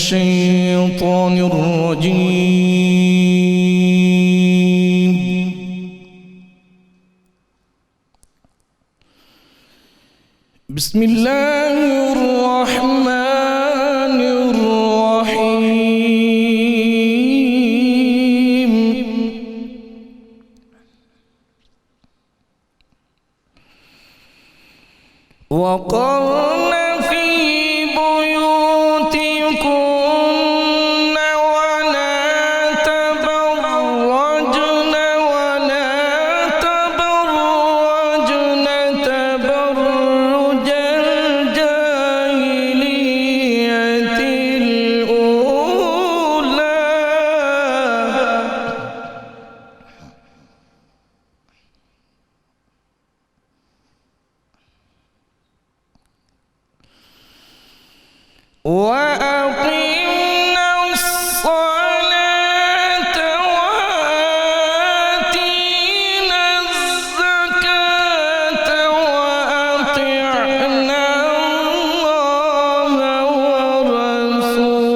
الشيطان الرجيم. بسم الله الرحمن الرحيم. وقرن في بيوتكن ولا تبرجن تبرج الجاهلية الأولى. وأقمنا الصلاة وآتينا الزكاة وأطعنا الله ورسوله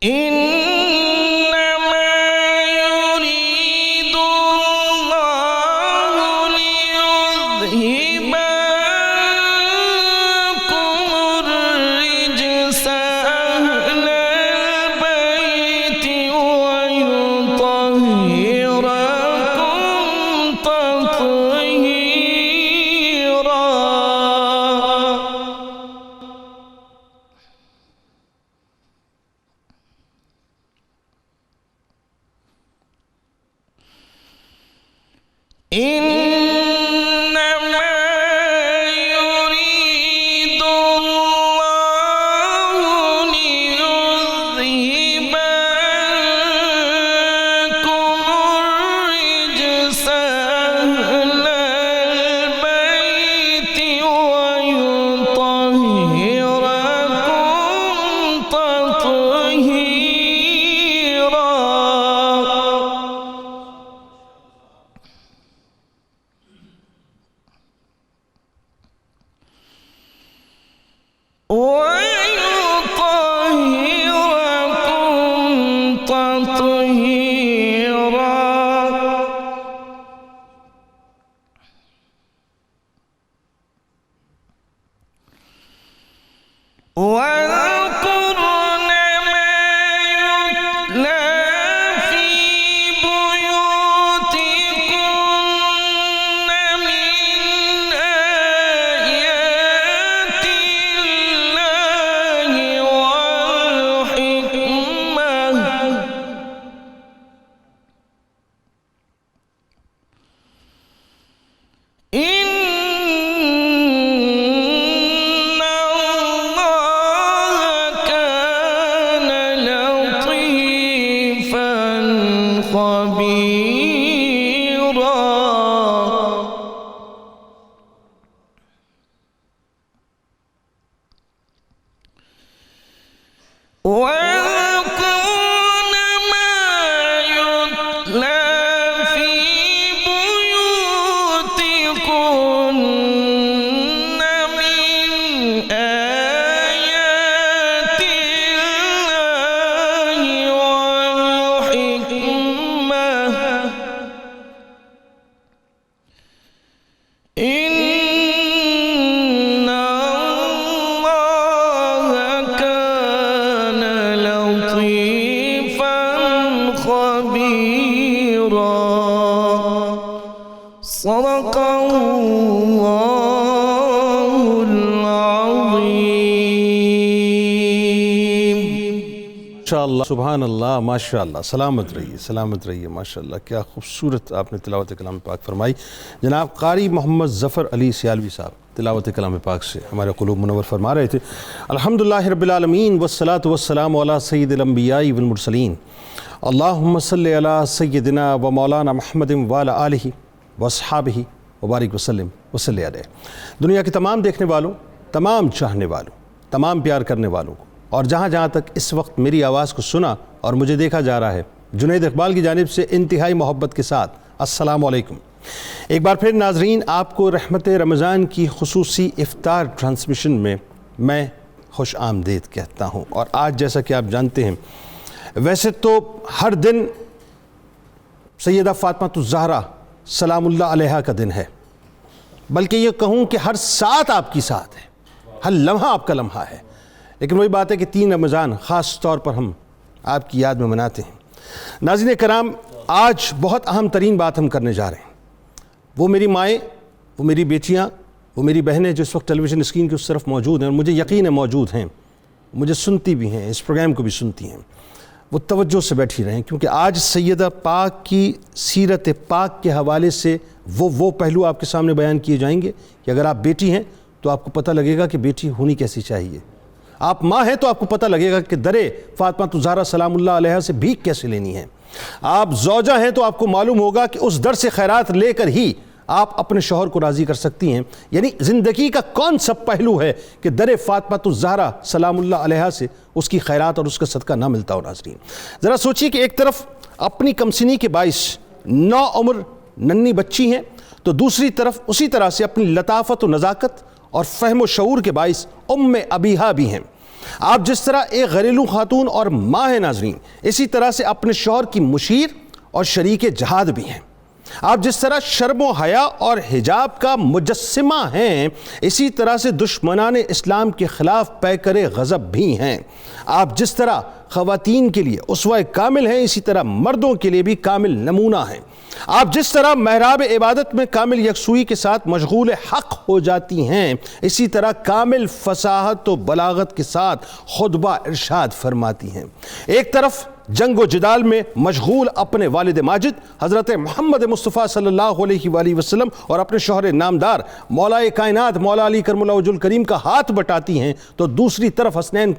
إنما يريد الله ليذهب عنكم الرجس أهل البيت ويطهركم تطهيرا. إنما يريد الله ليذهب عنكم الرجس أهل البيت ويطهركم تطهيرا. ويطهركم تطهيرا. واذكرن ما يتلى في بيوتكن من آيات الله والحكمة. إن الله كان لطيفا خبيرا. واذكرن ما يتلى في بيوتكن من آيات الله والحكمة. إن الله كان لطيفا خبيرا. صدق الله العظيم. ماشاءاللہ، سبحان اللہ، ماشاءاللہ، سلامت رہیے ماشاءاللہ. کیا خوبصورت آپ نے تلاوت کلام پاک فرمائی. جناب قاری محمد ظفر علی سیالوی صاحب تلاوت کلام پاک سے ہمارے قلوب منور فرما رہے تھے. الحمدللہ رب العالمین والصلاة والسلام علی سید الانبیاء والمرسلین. اللہم صلی علی سیدنا و مولانا محمد وعلی آلہ واصحابہ وبارک وسلم وصلی علیہ. دنیا کے تمام دیکھنے والوں، تمام چاہنے والوں، تمام پیار کرنے والوں کو، اور جہاں جہاں تک اس وقت میری آواز کو سنا اور مجھے دیکھا جا رہا ہے، جنید اقبال کی جانب سے انتہائی محبت کے ساتھ السلام علیکم۔ ایک بار پھر ناظرین آپ کو رحمت رمضان کی خصوصی افطار ٹرانسمیشن میں میں خوش آمدید کہتا ہوں۔ اور آج جیسا کہ آپ جانتے ہیں ویسے تو ہر دن سیدہ فاطمہ الزہرا سلام اللہ علیہا کا دن ہے، بلکہ یہ کہوں کہ ہر ساتھ آپ کی ساتھ ہے، ہر لمحہ آپ کا لمحہ ہے، لیکن وہی بات ہے کہ 3 رمضان خاص طور پر ہم آپ کی یاد میں مناتے ہیں۔ ناظرین کرام، آج بہت اہم ترین بات ہم کرنے جا رہے ہیں۔ وہ میری مائیں، وہ میری بیٹیاں، وہ میری بہنیں جو اس وقت ٹیلی ویژن اسکرین کی اس طرف موجود ہیں اور مجھے یقین ہے موجود ہیں، مجھے سنتی بھی ہیں، اس پروگرام کو بھی سنتی ہیں، وہ توجہ سے بیٹھی رہیں، کیونکہ آج سیدہ پاک کی سیرت پاک کے حوالے سے وہ پہلو آپ کے سامنے بیان کیے جائیں گے کہ اگر آپ بیٹی ہیں تو آپ کو پتہ لگے گا کہ بیٹی ہونی کیسی چاہیے، آپ ماں ہیں تو آپ کو پتہ لگے گا کہ درِ فاطمہ الزہرا سلام اللہ علیہا سے بھیک کیسے لینی ہے، آپ زوجہ ہیں تو آپ کو معلوم ہوگا کہ اس در سے خیرات لے کر ہی آپ اپنے شوہر کو راضی کر سکتی ہیں۔ یعنی زندگی کا کون سا پہلو ہے کہ درِ فاطمہ الزہرا سلام اللہ علیہا سے اس کی خیرات اور اس کا صدقہ نہ ملتا ہو۔ ناظرین ذرا سوچئے کہ ایک طرف اپنی کمسنی کے باعث نوعمر ننھی بچی ہیں، تو دوسری طرف اسی طرح سے اپنی لطافت و نزاکت اور فہم و شعور کے باعث ابیہا بھی ہیں۔ آپ جس طرح ایک گھریلو خاتون اور ماں ہیں ناظرین، اسی طرح سے اپنے شوہر کی مشیر اور شریک جہاد بھی ہیں۔ آپ جس طرح شرم و حیا اور حجاب کا مجسمہ ہیں، اسی طرح سے دشمنان اسلام کے خلاف پیکر غضب بھی ہیں۔ آپ جس طرح خواتین کے لیے اسوہ کامل ہیں، اسی طرح مردوں کے لیے بھی کامل نمونہ ہیں۔ آپ جس طرح محراب عبادت میں کامل یکسوئی کے ساتھ مشغول حق ہو جاتی ہیں، اسی طرح کامل فصاحت و بلاغت کے ساتھ خطبہ ارشاد فرماتی ہیں۔ ایک طرف جنگ و جدال میں مشغول اپنے والد ماجد حضرت محمد مصطفیٰ صلی اللہ علیہ وآلہ وسلم اور اپنے شوہر نامدار مولا کائنات مولا علی کرم اللہ وجہ الکریم کا ہاتھ بٹاتی ہیں، تو دوسری طرف حسنین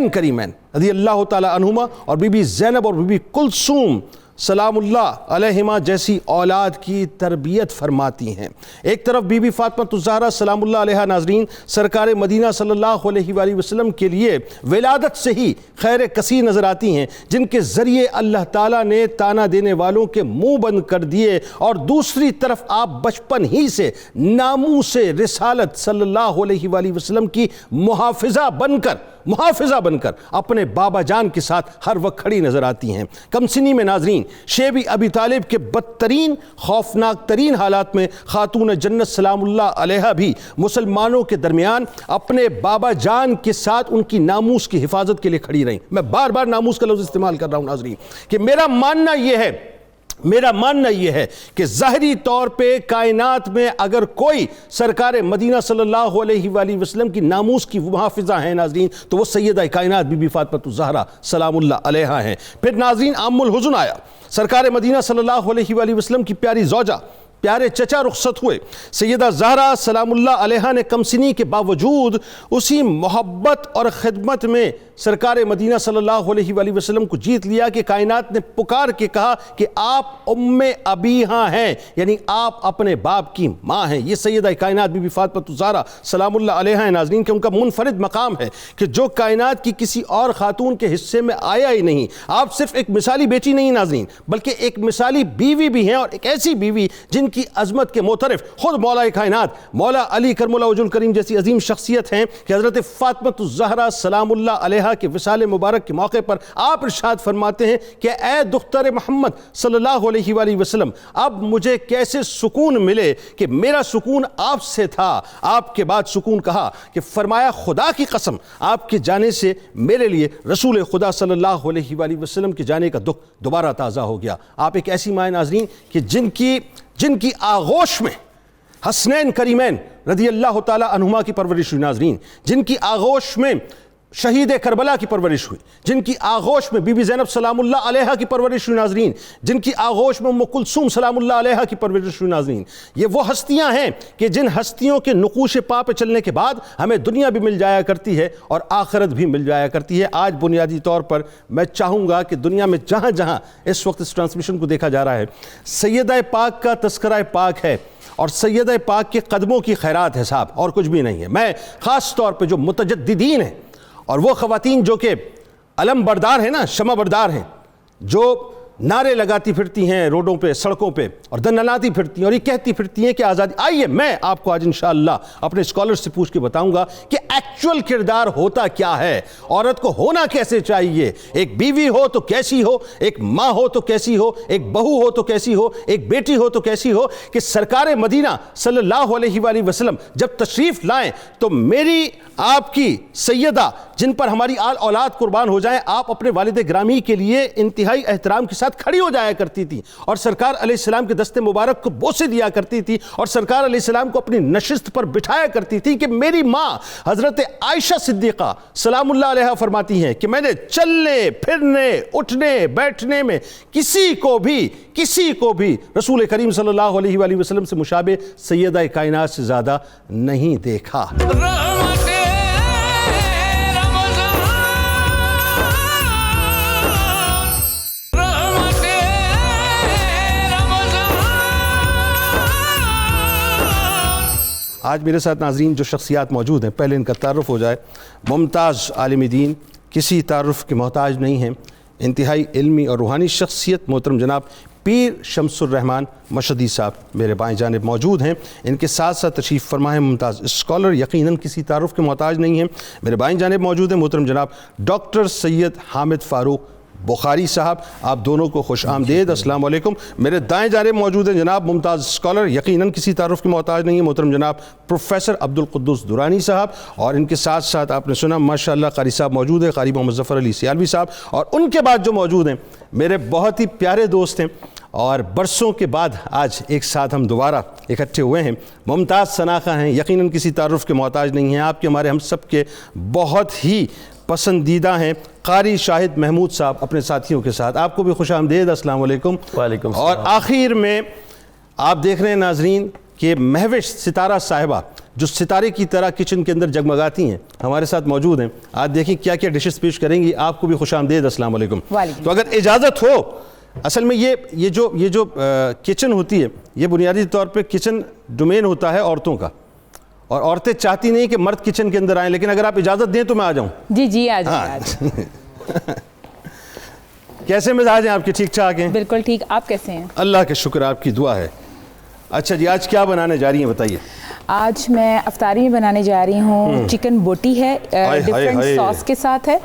کریمین رضی اللہ تعالی عنہما اور بی بی زینب اور بی بی کلثوم سلام اللہ علیہما جیسی اولاد کی تربیت فرماتی ہیں۔ ایک طرف بی بی فاطمہ الزہرا سلام اللہ علیہا ناظرین سرکار مدینہ صلی اللہ علیہ وآلہ وسلم کے لیے ولادت سے ہی خیر کثیر نظر آتی ہیں، جن کے ذریعے اللہ تعالیٰ نے تانا دینے والوں کے منہ بند کر دیے، اور دوسری طرف آپ بچپن ہی سے ناموس رسالت صلی اللہ علیہ وآلہ وسلم کی محافظہ بن کر اپنے بابا جان کے ساتھ ہر وقت کھڑی نظر آتی ہیں۔ کم سنی میں ناظرین شیبی ابی طالب کے بدترین خوفناک ترین حالات میں خاتون جنت سلام اللہ علیہا بھی مسلمانوں کے درمیان اپنے بابا جان کے ساتھ ان کی ناموس کی حفاظت کے لیے کھڑی رہیں۔ میں بار بار ناموس کا لفظ استعمال کر رہا ہوں ناظرین کہ میرا ماننا یہ ہے کہ ظاہری طور پہ کائنات میں اگر کوئی سرکار مدینہ صلی اللہ علیہ وآلہ وسلم کی ناموس کی محافظہ ہیں ناظرین تو وہ سیدہ کائنات بی بی فاطمہ الزہرا سلام اللہ علیہا ہیں۔ پھر ناظرین عام الحزن آیا، سرکار مدینہ صلی اللہ علیہ وآلہ وسلم کی پیاری زوجہ پیارے چچا رخصت ہوئے۔ سیدہ زہرا سلام اللہ علیہا نے کم سنی کے باوجود اسی محبت اور خدمت میں سرکار مدینہ صلی اللہ علیہ وآلہ وسلم کو جیت لیا کہ کائنات نے پکار کے کہا کہ آپ ابیہا ہیں، یعنی آپ اپنے باپ کی ماں ہیں۔ یہ سیدہ کائنات بی بی فاطمہ الزہرا سلام اللہ علیہا ہیں ناظرین کہ ان کا منفرد مقام ہے کہ جو کائنات کی کسی اور خاتون کے حصے میں آیا ہی نہیں۔ آپ صرف ایک مثالی بیٹی نہیں ناظرین بلکہ ایک مثالی بیوی بھی ہیں، اور ایک ایسی بیوی جن کی عظمت کے معترف خود مولا کائنات مولا علی کرم اللہ وجہ الکریم جیسی عظیم شخصیت ہیں کہ حضرت فاطمہ الزہرا سلام اللہ علیہا کے وصال مبارک کے موقع پر آپ ارشاد فرماتے ہیں کہ اے دختر محمد صلی اللہ علیہ وآلہ وسلم، اب مجھے کیسے سکون ملے کہ میرا سکون آپ سے تھا۔ آپ کے بعد سکون کہا کہ فرمایا خدا کی قسم آپ کے جانے سے میرے لیے رسول خدا صلی اللہ علیہ وآلہ وسلم کے جانے کا دکھ دوبارہ تازہ ہو گیا۔ آپ ایک ایسی ماں ناظرین کہ جن کی آغوش میں حسنین کریمین رضی اللہ تعالی عنہما کی پرورش ہوئی ناظرین، جن کی آغوش میں شہید کربلا کی پرورش ہوئی، جن کی آغوش میں بی بی زینب سلام اللہ علیہا کی پرورش ہوئی ناظرین، جن کی آغوش میں ام کلثوم سلام اللہ علیہا کی پرورش ہوئی ناظرین، یہ وہ ہستیاں ہیں کہ جن ہستیوں کے نقوش پا پہ چلنے کے بعد ہمیں دنیا بھی مل جایا کرتی ہے اور آخرت بھی مل جایا کرتی ہے۔ آج بنیادی طور پر میں چاہوں گا کہ دنیا میں جہاں جہاں اس وقت اس ٹرانسمیشن کو دیکھا جا رہا ہے سیدہ پاک کا تذکرہ پاک ہے اور سیدہ پاک کے قدموں کی خیرات ہے صاحب، اور کچھ بھی نہیں ہے۔ میں خاص طور پہ جو متجددین ہیں اور وہ خواتین جو کہ علم بردار ہیں نا، شمع بردار ہیں، جو نعرے لگاتی پھرتی ہیں روڈوں پہ سڑکوں پہ اور دنناتی پھرتی ہیں اور یہ کہتی پھرتی ہیں کہ آزادی. آئیے میں آپ کو آج انشاءاللہ اپنے اسکالر سے پوچھ کے بتاؤں گا کہ ایکچول کردار ہوتا کیا ہے, عورت کو ہونا کیسے چاہیے, ایک بیوی ہو تو کیسی ہو, ایک ماں ہو تو کیسی ہو, ایک بہو ہو تو کیسی ہو, ایک بیٹی ہو تو کیسی ہو, کہ سرکار مدینہ صلی اللہ علیہ وآلہ وسلم جب تشریف لائیں تو میری آپ کی سیدہ جن پر ہماری آل اولاد قربان ہو جائیں, آپ اپنے والد گرامی کے لیے انتہائی احترام کے ساتھ کھڑی ہو جایا کرتی تھی اور سرکار علیہ السلام کے دست مبارک کو بوسے دیا کرتی تھی اور سرکار علیہ السلام کو اپنی نشست پر بٹھایا کرتی تھی کہ میری ماں حضرت عائشہ صدیقہ سلام اللہ علیہا فرماتی ہیں کہ میں نے چلنے پھرنے اٹھنے بیٹھنے میں کسی کو بھی رسول کریم صلی اللہ علیہ وآلہ وسلم سے مشابہ سیدہ کائنات سے زیادہ نہیں دیکھا. آج میرے ساتھ ناظرین جو شخصیات موجود ہیں, پہلے ان کا تعارف ہو جائے. ممتاز عالم دین, کسی تعارف کے محتاج نہیں ہیں, انتہائی علمی اور روحانی شخصیت, محترم جناب پیر شمس الرحمان مشہدی صاحب میرے بائیں جانب موجود ہیں. ان کے ساتھ ساتھ تشریف فرما ہے ممتاز اسکالر, یقیناً کسی تعارف کے محتاج نہیں ہیں, میرے بائیں جانب موجود ہیں محترم جناب ڈاکٹر سید حامد فاروق بخاری صاحب. آپ دونوں کو خوش آمدید, السلام علیکم. میرے دائیں جانب موجود ہیں جناب ممتاز اسکالر, یقیناً کسی تعارف کے محتاج نہیں ہے, محترم جناب پروفیسر عبدالقدوس درانی صاحب. اور ان کے ساتھ ساتھ آپ نے سنا ماشاءاللہ قاری صاحب موجود ہیں, قاری محمد ظفر علی سیالوی صاحب. اور ان کے بعد جو موجود ہیں میرے بہت ہی پیارے دوست ہیں اور برسوں کے بعد آج ایک ساتھ ہم دوبارہ اکٹھے ہوئے ہیں, ممتاز شناخہ ہیں, یقیناً کسی تعارف کے محتاج نہیں ہیں, آپ کے ہمارے ہم سب کے بہت ہی پسندیدہ ہیں, قاری شاہد محمود صاحب اپنے ساتھیوں کے ساتھ. آپ کو بھی خوش آمدید, السلام علیکم. وعلیکم السلام. اور آخر میں آپ دیکھ رہے ہیں ناظرین کہ مہوش ستارہ صاحبہ جو ستارے کی طرح کچن کے اندر جگمگاتی ہیں ہمارے ساتھ موجود ہیں. آج دیکھیں کیا کیا ڈشز پیش کریں گی, آپ کو بھی خوش آمدید, السلام علیکم. تو اگر اجازت ہو, اصل میں یہ جو کچن ہوتی ہے یہ بنیادی طور پہ کچن ڈومین ہوتا ہے عورتوں کا, اور عورتیں چاہتی نہیں کہ مرد کچن کے اندر آئیں, لیکن اگر آپ اجازت دیں تو میں آ جاؤں. جی آ جائیں. کیسے مزاج ہیں آپ کے؟ ٹھیک ٹھاک ہیں؟ بالکل ٹھیک. آپ کیسے ہیں؟ اللہ کا شکر, آپ کی دعا ہے. اچھا جی, آج کیا بنانے جا رہی ہیں بتائیے. آج میں افطاری میں بنانے جا رہی ہوں چکن بوٹی ہے, ڈفرینٹ ساس کے ساتھ ہے,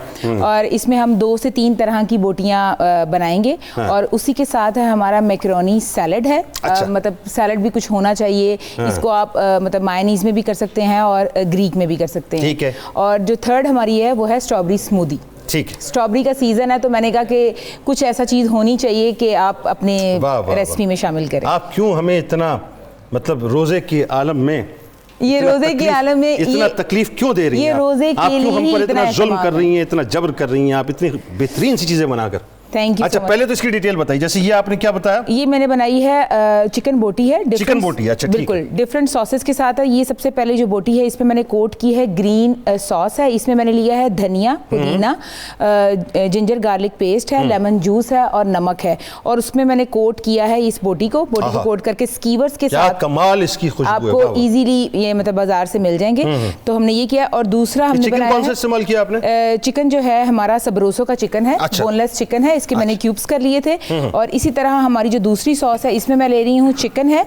اور اس میں ہم 2 سے 3 طرح کی بوٹیاں بنائیں گے, اور اسی کے ساتھ ہے ہمارا میکرونی سیلڈ ہے. مطلب سیلڈ بھی کچھ ہونا چاہیے, اس کو آپ مطلب مائنیز میں بھی کر سکتے ہیں اور گریک میں بھی کر سکتے ہیں. ٹھیک ہے. اور جو تھرڈ ہماری ہے وہ ہے اسٹرابری اسموودی. ٹھیک ہے. اسٹرابری کا سیزن ہے تو میں نے کہا کہ کچھ ایسا چیز ہونی چاہیے کہ آپ اپنے ریسپی میں شامل کریں. آپ کیوں ہمیں اتنا مطلب روزے کے عالم میں یہ روزے کے عالم میں اتنا تکلیف کیوں دے رہی ہیں؟ یہ روزے کے لیے ہم پر اتنا ظلم کر رہی ہیں, اتنا جبر کر رہی ہیں, آپ اتنی بہترین سی چیزیں بنا کر. Thank you. اچھا پہلے تو اس کی ڈیٹیل بتائیے, جیسے یہ آپ نے کیا بتایا؟ یہ میں نے بنائی ہے چکن بوٹی ہے. چکن بوٹی, اچھا بالکل ڈفرینٹ ساسز کے ساتھ ہے. یہ سب سے پہلے جو بوٹی ہے اس پہ میں نے کوٹ کی ہے گرین ساس ہے. اس میں میں نے لیا ہے دھنیا, پودینہ, جنجر گارلک پیسٹ ہے, لیمن جوس ہے اور نمک ہے, اور اس میں نے کوٹ کیا ہے اس بوٹی کو کوٹ کر کے سکیورز کے ساتھ. کیا کمال اس کی خوشبو ہے, آپ کو ایزیلی یہ مطلب بازار سے مل جائیں گے. تو ہم نے یہ کیا, اور دوسرا ہم نے چکن کون سا استعمال کیا آپ نے؟ چکن جو ہے ہمارا سبروسو کا چکن ہے, بون لیس چکن ہے. اس کے میں نے کیوبس کر لیے تھے. اور اسی طرح ہماری جو دوسری ساس ہے اس میں لے رہی ہوں چکن ہے,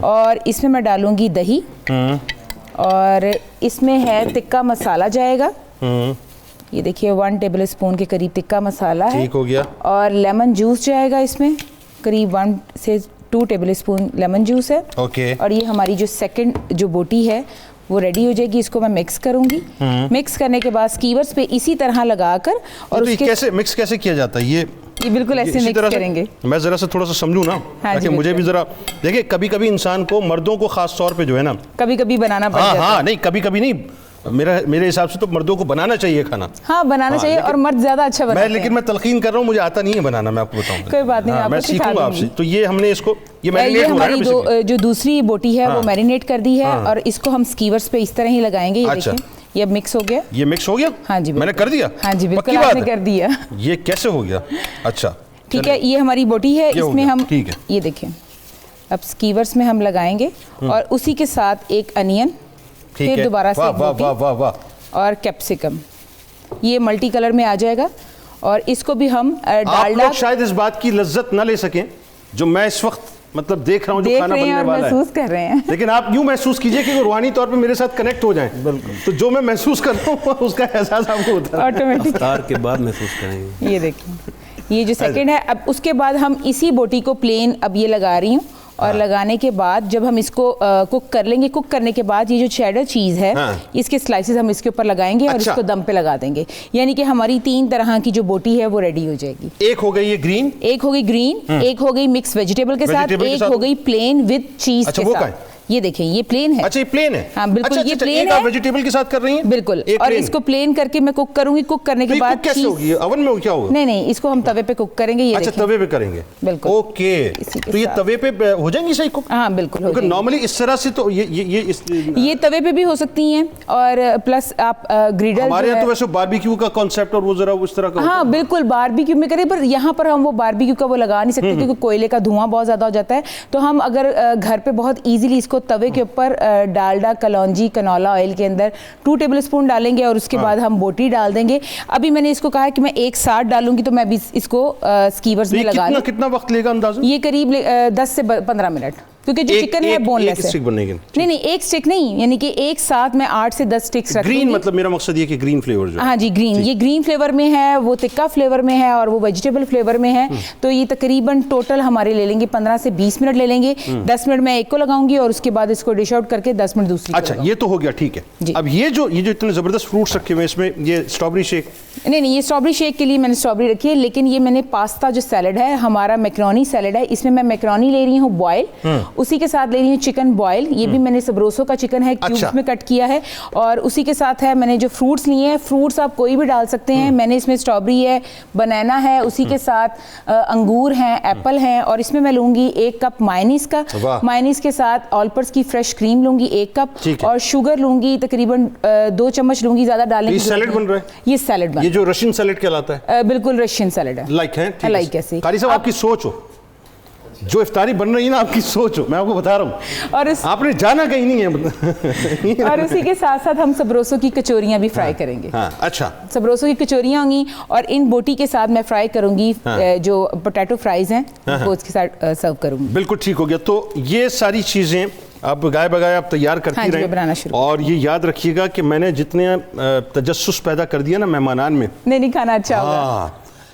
اور اس میں ڈالوں گی دہی, اور اس میں ہے تکا مسالہ جائے گا. یہ دیکھیے 1 ٹیبل اسپون کے قریب تکا مسالہ ہے. ٹھیک ہو گیا. اور لیمن جوس جائے گا اس میں, قریب 1 سے 2 ٹیبل اسپون لیمن جوس ہے. اوکے. اور یہ ہماری جو سیکنڈ جو بوٹی ہے وہ ریڈی ہو جائے گی. اس کو میں مکس کروں گی. مکس کرنے کے بعد سکیورز پہ اسی طرح لگا کر, اور اس کے کیسے مکس کیسے کیا جاتا ہے؟ یہ بالکل ایسے مکس کریں گے. میں ذرا سا تھوڑا سا سمجھوں نا, تاکہ مجھے بھی ذرا دیکھیں. کبھی کبھی انسان کو, مردوں کو خاص طور پہ جو ہے نا, کبھی کبھی بنانا پڑ جاتا ہے. ہاں نہیں, کبھی کبھی نہیں, میرے حساب سے تو مردوں کو بنانا چاہیے کھانا. ہاں بنانا چاہیے, اور مرد زیادہ اچھا بناتے ہیں. لیکن میں تلقین کر رہا ہوں, مجھے آتا نہیں ہے بنانا, میں آپ کو بتاؤں. کوئی بات نہیں, میں سیکھوں گا آپ سے. تو یہ ہم نے اس کو, یہ میرینیٹ ہو رہا ہے ہماری جو دوسری بوٹی ہے وہ میرینیٹ کر دی ہے, اور اس کو ہم سکیورز پہ اس طرح ہی لگائیں گے. یہ دیکھیں یہ اب مکس ہو گیا. یہ مکس ہو گیا؟ ہاں جی میں نے کر دیا. ہاں جی بالکل آپ نے کر دیا. یہ کیسے ہو گیا؟ اچھا ٹھیک ہے. یہ ہماری بوٹی ہے, اس میں ہم یہ دیکھیں اب سکیورز میں ہم لگائیں گے, اور اسی کے ساتھ ایک انین, پھر دوبارہ سے بوٹی اور کیپسیکم. یہ ملٹی کلر میں آ جائے گا. اور اس کو بھی ہم آپ ڈالڈا لوگ شاید اس بات کی لذت نہ لے سکیں جو میں اس وقت مطلب دیکھ رہا ہوں جو کھانا بننے والا ہے، محسوس کر رہے ہیں، لیکن آپ یوں محسوس کیجئے کہ وہ روحانی طور پہ میرے ساتھ کنیکٹ ہو جائیں، بالکل، تو جو میں محسوس کر رہا ہوں اس کا احساس آپ کو ہوتا ہے آٹومیٹک. افطار کے بعد محسوس کریں گے. یہ دیکھیں یہ جو سیکنڈ ہے. اب اس کے بعد ہم اسی بوٹی کو پلین اب یہ لگا رہی ہوں، اور لگانے کے بعد جب ہم اس کو کوک کر لیں گے، کوک کرنے کے بعد یہ جو چیڈر چیز ہے اس کے سلائسز ہم اس کے اوپر لگائیں گے اور اس کو دم پہ لگا دیں گے، یعنی کہ ہماری 3 طرح کی جو بوٹی ہے وہ ریڈی ہو جائے گی. ایک ہو گئی یہ گرین، ایک ہو گئی گرین، ایک ہو گئی مکس ویجیٹیبل کے ساتھ، ایک ہو گئی پلین وتھ چیز کے ساتھ. یہ دیکھیں یہ پلین ہے. اچھا یہ پلین ہے. ہاں بالکل یہ پلین ہے. آپ ویجیٹیبل کے ساتھ کر رہی ہیں؟ بالکل. اور اس کو پلین کر کے میں کوک کروں گی. کوک کرنے کے بعد کیسے ہوگی؟ اوون میں کیا ہوگا؟ نہیں اس کو ہم توے پہ کوک کریں گے. یہ اچھا توے پہ کریں گے. بالکل. اوکے تو یہ توے پہ ہو جائیں گی صحیح کوک؟ ہاں بالکل. کیونکہ نارملی اس طرح سے تو یہ توے پہ بھی ہو سکتی ہیں، اور پلس آپ گریڈر ہمارے یہاں تو ویسے باربیکیو کا کانسیپٹ اور وہ ذرا اس طرح کا. ہاں بالکل باربیکیو میں کریں، پر یہاں پر ہم وہ باربیکیو کا وہ لگا نہیں سکتے کیونکہ کوئلے کا دھواں بہت زیادہ ہو جاتا ہے. تو ہم اگر گھر پہ بہت ایزیلی اس کو توے کے اوپر ڈالڈا کلونجی کنولا آئل کے اندر 2 ٹیبل اسپون ڈالیں گے اور اس کے بعد ہم بوٹی ڈال دیں گے. ابھی میں نے اس کو کہا کہ میں ایک ساتھ ڈالوں گی، تو میں ابھی اس کو اسکیورز میں لگا لوں. کتنا وقت لے گا اندازہ؟ یہ قریب 10 سے 15 منٹ، کیونکہ جو چکن ہے بون لیس ہے. نہیں ایک سٹک نہیں، یعنی کہ ایک ساتھ میں 8 سے 10 سٹکس رکھوں گی. گرین مطلب میرا مقصد یہ کہ گرین فلیور جو. ہاں جی گرین، یہ گرین فلیور میں ہے، وہ تکا فلیور میں ہے اور وہ ویجیٹیبل فلیور میں ہے. تو یہ تقریباً ٹوٹل ہمارے لے لیں گے 15 سے 20 منٹ لے لیں گے. 10 منٹ میں ایک کو لگاؤں گی اور اس کے بعد اس کو ڈش آؤٹ کر کے 10 منٹ دوسری. اچھا یہ تو ہو گیا ٹھیک ہے. اب یہ جو اتنے زبردست فروٹس رکھے ہوئے اس میں، یہ اسٹرابری شیک نہیں یہ اسٹرابری شیک کے لیے میں نے اسٹرابری رکھی ہے، لیکن یہ میں نے پاستا جو سیلڈ ہے ہمارا میکرونی سیلڈ ہے، اس میں میں میکرونی لے رہی ہوں بوائل، اسی کے ساتھ لے رہی ہوں چکن بوائل. یہ بھی میں نے سبروسو کا چکن ہے کیوبز میں کٹ کیا ہے، اور اسی کے ساتھ ہے میں نے جو فروٹس لیے ہیں. فروٹس آپ کوئی بھی ڈال سکتے ہیں. میں نے اس میں اسٹرابری ہے، بنانا ہے، اسی کے ساتھ انگور ہیں، ایپل ہیں، اور اس میں میں لوں گی 1 کپ مائونیز کا. مائونیز کے ساتھ آلپرس کی فریش کریم لوں گی 1 کپ، اور شوگر لوں گی تقریباً 2 چمچ لوں گی، زیادہ ڈالنے کی. یہ سیلڈ بن رہا ہے؟ یہ سیلڈ بن، یہ جو رشین سیلڈ کہلاتا ہے. بالکل رشین سیلڈ ہے. لائک ایسے. قاری صاحب آپ کی سوچ ہو، جو افطاری بن رہی ہے نا آپ کی سوچ ہو، میں آپ کو بتا رہا ہوں، اور آپ نے جانا کہیں نہیں ہے. اور اسی کے ساتھ ساتھ ہم سبروسو کی کچوریاں بھی فرائی کریں گے. اچھا سبروسو کی کچوریاں ہوں گی، اور ان بوٹی کے ساتھ میں فرائی کروں گی جو پوٹیٹو فرائز ہیں وہ اس کے ساتھ سرو کروں گی. بالکل ٹھیک ہو گیا. تو یہ ساری چیزیں آپ گائے بگائے آپ تیار کرتی رہیں، اور یہ یاد رکھیے گا کہ میں نے جتنے تجسس پیدا کر دیا نا مہمانان میں، نہیں کھانا اچھا ہوگا.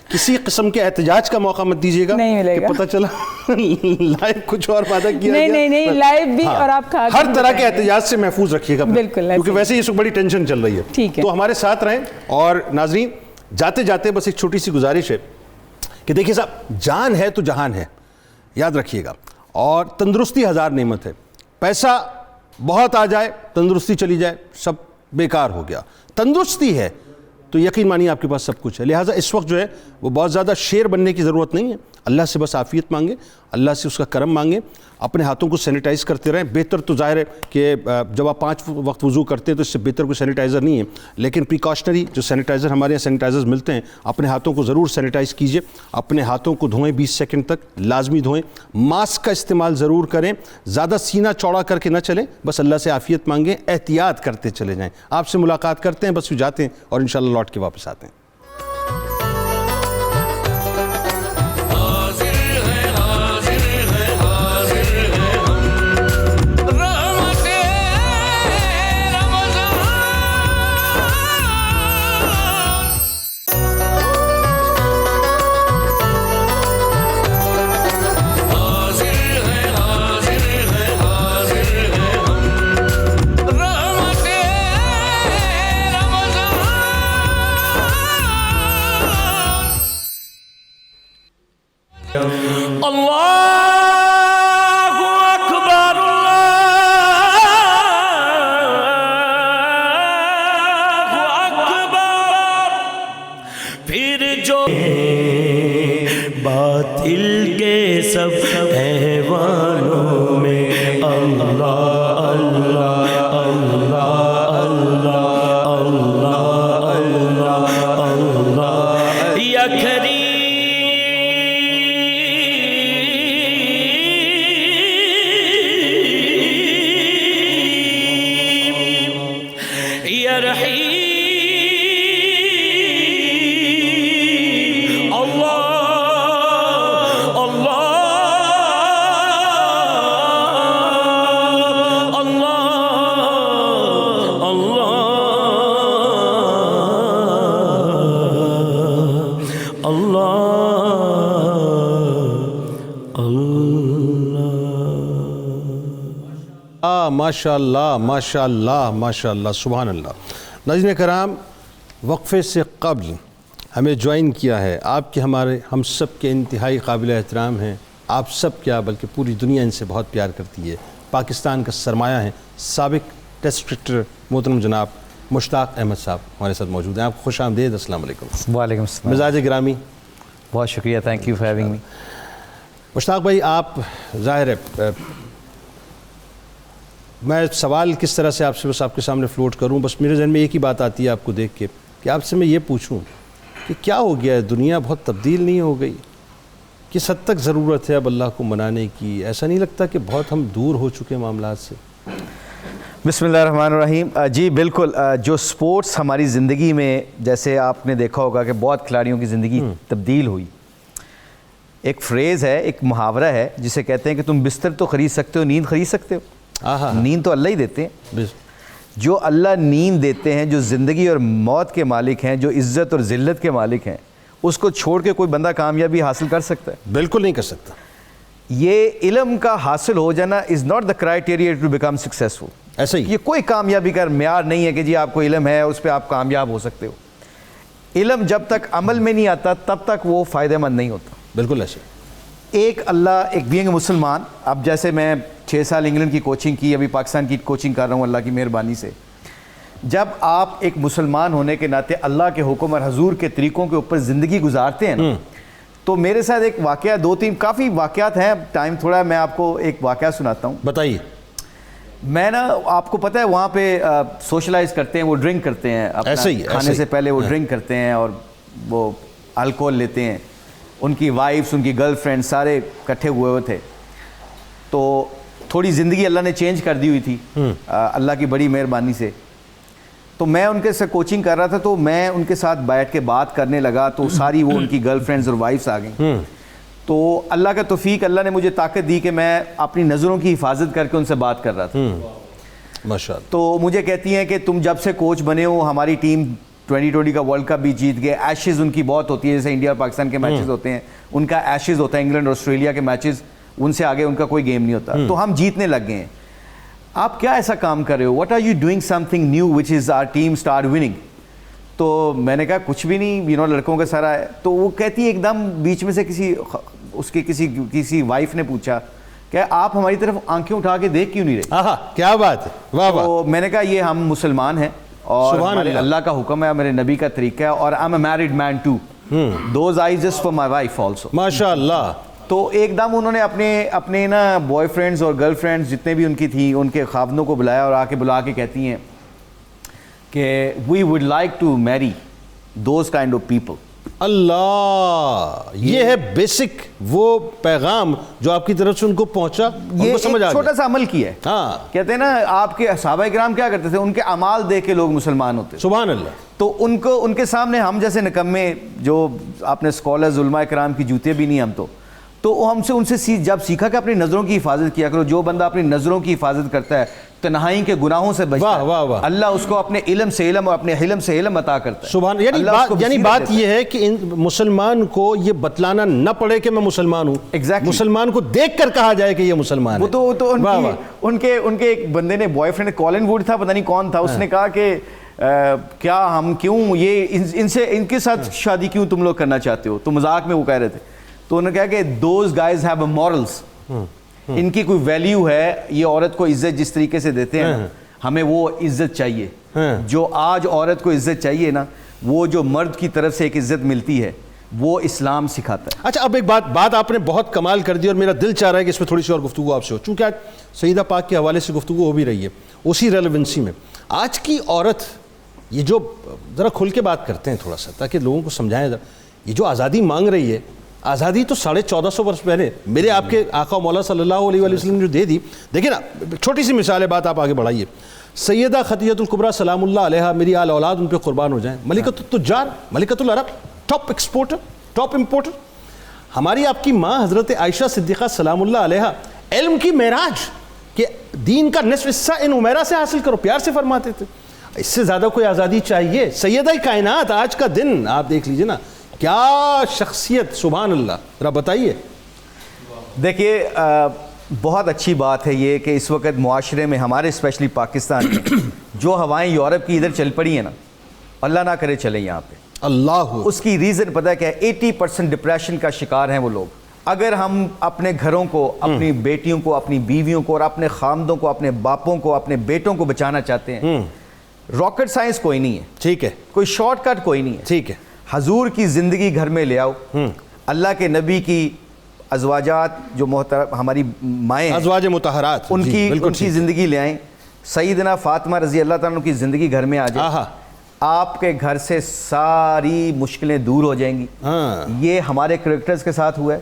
کسی قسم کے احتجاج کا موقع مت دیجیے گا، نہیں ملے گا، کہ پتہ چلا لائیو کچھ اور وعدہ کیا گیا. نہیں لائیو بھی، اور آپ کھا ہر طرح کے احتجاج سے محفوظ رکھیے گا. بالکل، کیونکہ ویسے ہی اس وقت بڑی ٹینشن چل رہی ہے. ٹھیک ہے، تو ہمارے ساتھ رہیں. اور ناظرین جاتے جاتے بس ایک چھوٹی سی گزارش ہے کہ دیکھیے صاحب، جان ہے تو جہان ہے، یاد رکھیے گا. اور تندرستی 1000 نعمت ہے. پیسہ بہت آ جائے، تندرستی چلی جائے، سب بیکار ہو گیا. تندرستی ہے تو یقین مانیے آپ کے پاس سب کچھ ہے. لہٰذا اس وقت جو ہے وہ بہت زیادہ شیر بننے کی ضرورت نہیں ہے. اللہ سے بس عافیت مانگیں، اللہ سے اس کا کرم مانگیں، اپنے ہاتھوں کو سینیٹائز کرتے رہیں. بہتر تو ظاہر ہے کہ جب آپ 5 وقت وضو کرتے ہیں تو اس سے بہتر کوئی سینیٹائزر نہیں ہے، لیکن پریکاشنری جو سینیٹائزر ہمارے یہاں سینیٹائزرز ملتے ہیں، اپنے ہاتھوں کو ضرور سینیٹائز کیجئے. اپنے ہاتھوں کو دھوئیں 20 سیکنڈ تک لازمی دھوئیں. ماسک کا استعمال ضرور کریں. زیادہ سینہ چوڑا کر کے نہ چلیں، بس اللہ سے عافیت مانگیں، احتیاط کرتے چلے جائیں. آپ سے ملاقات کرتے ہیں، بس جاتے ہیں اور انشاءاللہ لوٹ کے واپس آتے ہیں. ماشاء اللہ ماشاء اللہ ماشاء اللہ سبحان اللہ۔ ناظرین کرام، وقفے سے قبل ہمیں جوائن کیا ہے آپ کے ہم سب کے انتہائی قابل احترام ہیں، آپ سب کیا بلکہ پوری دنیا ان سے بہت پیار کرتی ہے، پاکستان کا سرمایہ ہیں، سابق ٹیسٹ کرکٹر محترم جناب مشتاق احمد صاحب ہمارے ساتھ موجود ہیں۔ آپ کو خوش آمدید، السلام علیکم۔ وعلیکم السلام۔ مزاج گرامی، بہت شکریہ، thank you for having me. Mushtaq بھائی، آپ ظاہر ہے میں سوال کس طرح سے آپ سے بس آپ کے سامنے فلوٹ کروں، بس میرے ذہن میں ایک ہی بات آتی ہے آپ کو دیکھ کے کہ آپ سے میں یہ پوچھوں کہ کیا ہو گیا ہے، دنیا بہت تبدیل نہیں ہو گئی؟ کس حد تک ضرورت ہے اب اللہ کو منانے کی؟ ایسا نہیں لگتا کہ بہت ہم دور ہو چکے معاملات سے؟ بسم اللہ الرحمن الرحیم۔ جی بالکل، جو سپورٹس ہماری زندگی میں، جیسے آپ نے دیکھا ہوگا کہ بہت کھلاڑیوں کی زندگی تبدیل ہوئی۔ ایک فریز ہے، ایک محاورہ ہے جسے کہتے ہیں کہ تم بستر تو خرید سکتے ہو، نیند خرید سکتے ہو؟ نیند تو اللہ ہی دیتے ہیں۔ جو اللہ نیند دیتے ہیں، جو زندگی اور موت کے مالک ہیں، جو عزت اور ذلت کے مالک ہیں، اس کو چھوڑ کے کوئی بندہ کامیابی حاصل کر سکتا ہے؟ بالکل نہیں کر سکتا۔ یہ علم کا حاصل ہو جانا is not the criteria to become successful. ایسا ہی یہ کوئی کامیابی کا معیار نہیں ہے کہ جی آپ کو علم ہے اس پہ آپ کامیاب ہو سکتے ہو۔ علم جب تک عمل میں نہیں آتا تب تک وہ فائدہ مند نہیں ہوتا۔ بالکل ایسے۔ ایک اللہ، ایک بینگ مسلمان، اب جیسے میں 6 سال انگلینڈ کی کوچنگ کی، ابھی پاکستان کی کوچنگ کر رہا ہوں اللہ کی مہربانی سے۔ جب آپ ایک مسلمان ہونے کے ناطے اللہ کے حکم اور حضور کے طریقوں کے اوپر زندگی گزارتے ہیں نا، تو میرے ساتھ ایک واقعہ، 2-3 کافی واقعات ہیں، ٹائم تھوڑا ہے، میں آپ کو ایک واقعہ سناتا ہوں۔ بتائیے۔ میں نا، آپ کو پتہ ہے وہاں پہ سوشلائز کرتے ہیں، وہ ڈرنک کرتے ہیں، کھانے سے پہلے وہ ڈرنک کرتے ہیں اور وہ الکوہل لیتے ہیں۔ ان کی وائفس، ان کی گرل فرینڈ سارے اکٹھے ہوئے تھے۔ تو تھوڑی زندگی اللہ نے چینج کر دی ہوئی تھی اللہ کی بڑی مہربانی سے۔ تو میں ان کے سے کوچنگ کر رہا تھا، تو میں ان کے ساتھ بیٹھ کے بات کرنے لگا، تو ساری وہ ان کی گرل فرینڈز اور وائفس آ گئیں۔ تو اللہ کا توفیق، اللہ نے مجھے طاقت دی کہ میں اپنی نظروں کی حفاظت کر کے ان سے بات کر رہا تھا۔ ماشاءاللہ۔ تو مجھے کہتی ہیں کہ تم جب سے کوچ بنے ہو، ہماری ٹیم 2020 کا ورلڈ کپ بھی جیت گئے، ایشز ان کی بہت ہوتی ہے، جیسے انڈیا اور پاکستان کے میچز ہوتے ہیں، ان کا ایشز ہوتا ہے، انگلینڈ اور آسٹریلیا کے میچز، ان سے آگے ان کا کوئی گیم نہیں ہوتا۔ تو ہم جیتنے لگ گئے ہیں، آپ کیا ایسا کام کر رہے ہو؟ What are you doing something new which is our team start winning? تو میں نے کہا کچھ بھی نہیں، لڑکوں کا سارا ہے۔ تو وہ کہتی ہے ایک دم بیچ میں سے کسی وائف نے پوچھا کہ آپ ہماری طرف آنکھیں اٹھا کے دیکھ کیوں نہیں رہے؟ کیا بات ہے، واہ واہ۔ تو میں نے کہا یہ ہم مسلمان ہیں اور اللہ کا حکم ہے، میرے نبی کا طریقہ ہے، اور I'm a married man too. Those eyes just for my wife also. ماشاء اللہ۔ تو ایک دم انہوں نے اپنے نا بوائے فرینڈز اور گرل فرینڈز جتنے بھی ان کی تھیں، ان کے خاوندوں کو بلایا اور بلا کے کہتی ہیں کہ we would like to marry those kind of people. اللہ، یہ ہے بیسک وہ پیغام جو آپ کی طرف سے ان کو پہنچا، ان کو سمجھ آ گیا۔ یہ چھوٹا سا عمل کیا ہے۔ ہاں، کہتے ہیں نا آپ کے صحابہ کرام کیا کرتے تھے، ان کے اعمال دیکھ کے لوگ مسلمان ہوتے۔ سبحان اللہ۔ تو ان کے سامنے ہم جیسے نکمے، جو آپ نے اسکالرز علماء کرام کی جوتے بھی نہیں ہم تو ہم سے ان سے جب سیکھا کہ اپنی نظروں کی حفاظت کیا کرو۔ جو بندہ اپنی نظروں کی حفاظت کرتا ہے، تنہائی کے گناہوں سے بچتا ہے، واہ واہ، اللہ اس کو اپنے علم سے علم اور اپنے حلم سے علم عطا کرتا ہے۔ سبحان، یعنی بات یہ ہے کہ مسلمان کو یہ بتلانا نہ پڑے کہ میں مسلمان ہوں، مسلمان کو دیکھ کر کہا جائے کہ یہ مسلمان ہے۔ تو ان کے ایک بندے نے، بوائے فرینڈ کولن ووڈ تھا، پتہ نہیں کون تھا، اس نے کہا کہ کیا ہم کیوں ان کے ساتھ شادی کیوں تم لوگ کرنا چاہتے ہو؟ تو مذاق میں وہ کہہ رہے تھے، تو انہوں نے کہا کہ those guys have morals. ان کی کوئی ویلیو ہے، یہ عورت کو عزت جس طریقے سے دیتے ہیں ہمیں وہ عزت چاہیے۔ جو آج عورت کو عزت چاہیے نا، وہ جو مرد کی طرف سے ایک عزت ملتی ہے وہ اسلام سکھاتا ہے۔ اچھا، اب ایک بات آپ نے بہت کمال کر دی اور میرا دل چاہ رہا ہے کہ اس میں تھوڑی سی اور گفتگو آپ سے ہو، چونکہ آج سیدہ پاک کے حوالے سے گفتگو ہو بھی رہی ہے اسی ریلیونسی میں۔ آج کی عورت، یہ جو ذرا کھل کے بات کرتے ہیں تھوڑا سا تاکہ لوگوں کو سمجھائیں ذرا، یہ جو آزادی مانگ رہی ہے، آزادی تو 1450 برس پہلے میرے آپ کے آقا مولا صلی اللہ علیہ وسلم نے جو دے دی۔ دیکھیں نا، چھوٹی سی مثال ہے، بات آپ آگے بڑھائیے۔ سیدہ خدیجہ الکبریٰ سلام اللہ علیہا، میری آل اولاد ان پہ قربان ہو جائیں، ملکۃ التجار، ملکۃ العرب، ٹاپ ایکسپورٹر، ٹاپ امپورٹر۔ ہماری آپ کی ماں حضرت عائشہ صدیقہ سلام اللہ علیہا علم کی معراج کہ دین کا نصف حصہ ان عمیرہ سے حاصل کرو، پیار سے فرماتے تھے۔ اس سے زیادہ کوئی آزادی چاہیے؟ سیدہ کائنات، آج کا دن آپ دیکھ لیجئے نا، کیا شخصیت، سبحان اللہ، ذرا بتائیے۔ دیکھیے بہت اچھی بات ہے یہ کہ اس وقت معاشرے میں ہمارے اسپیشلی پاکستان میں جو ہوائیں یورپ کی ادھر چل پڑی ہیں نا، اللہ نہ کرے چلیں یہاں پہ. اللہ اس کی ریزن پتہ ہے کہ 80% ڈپریشن کا شکار ہیں وہ لوگ. اگر ہم اپنے گھروں کو، اپنی بیٹیوں کو، اپنی بیویوں کو اور اپنے خامدوں کو، اپنے باپوں کو، اپنے بیٹوں کو بچانا چاہتے ہیں، راکٹ سائنس کوئی نہیں ہے، ٹھیک ہے، کوئی شارٹ کٹ کوئی نہیں ہے، ٹھیک ہے. حضور کی زندگی گھر میں لے آؤ، اللہ کے نبی کی ازواجات جو محترم ہماری مائیں ہیں، ازواج مطہرات، ان کی زندگی لے آئیں. سیدنا فاطمہ رضی اللہ تعالیٰ عنہ کی زندگی گھر میں آ جائے، آپ کے گھر سے ساری مشکلیں دور ہو جائیں گی. یہ ہمارے کریکٹرز کے ساتھ ہوا ہے.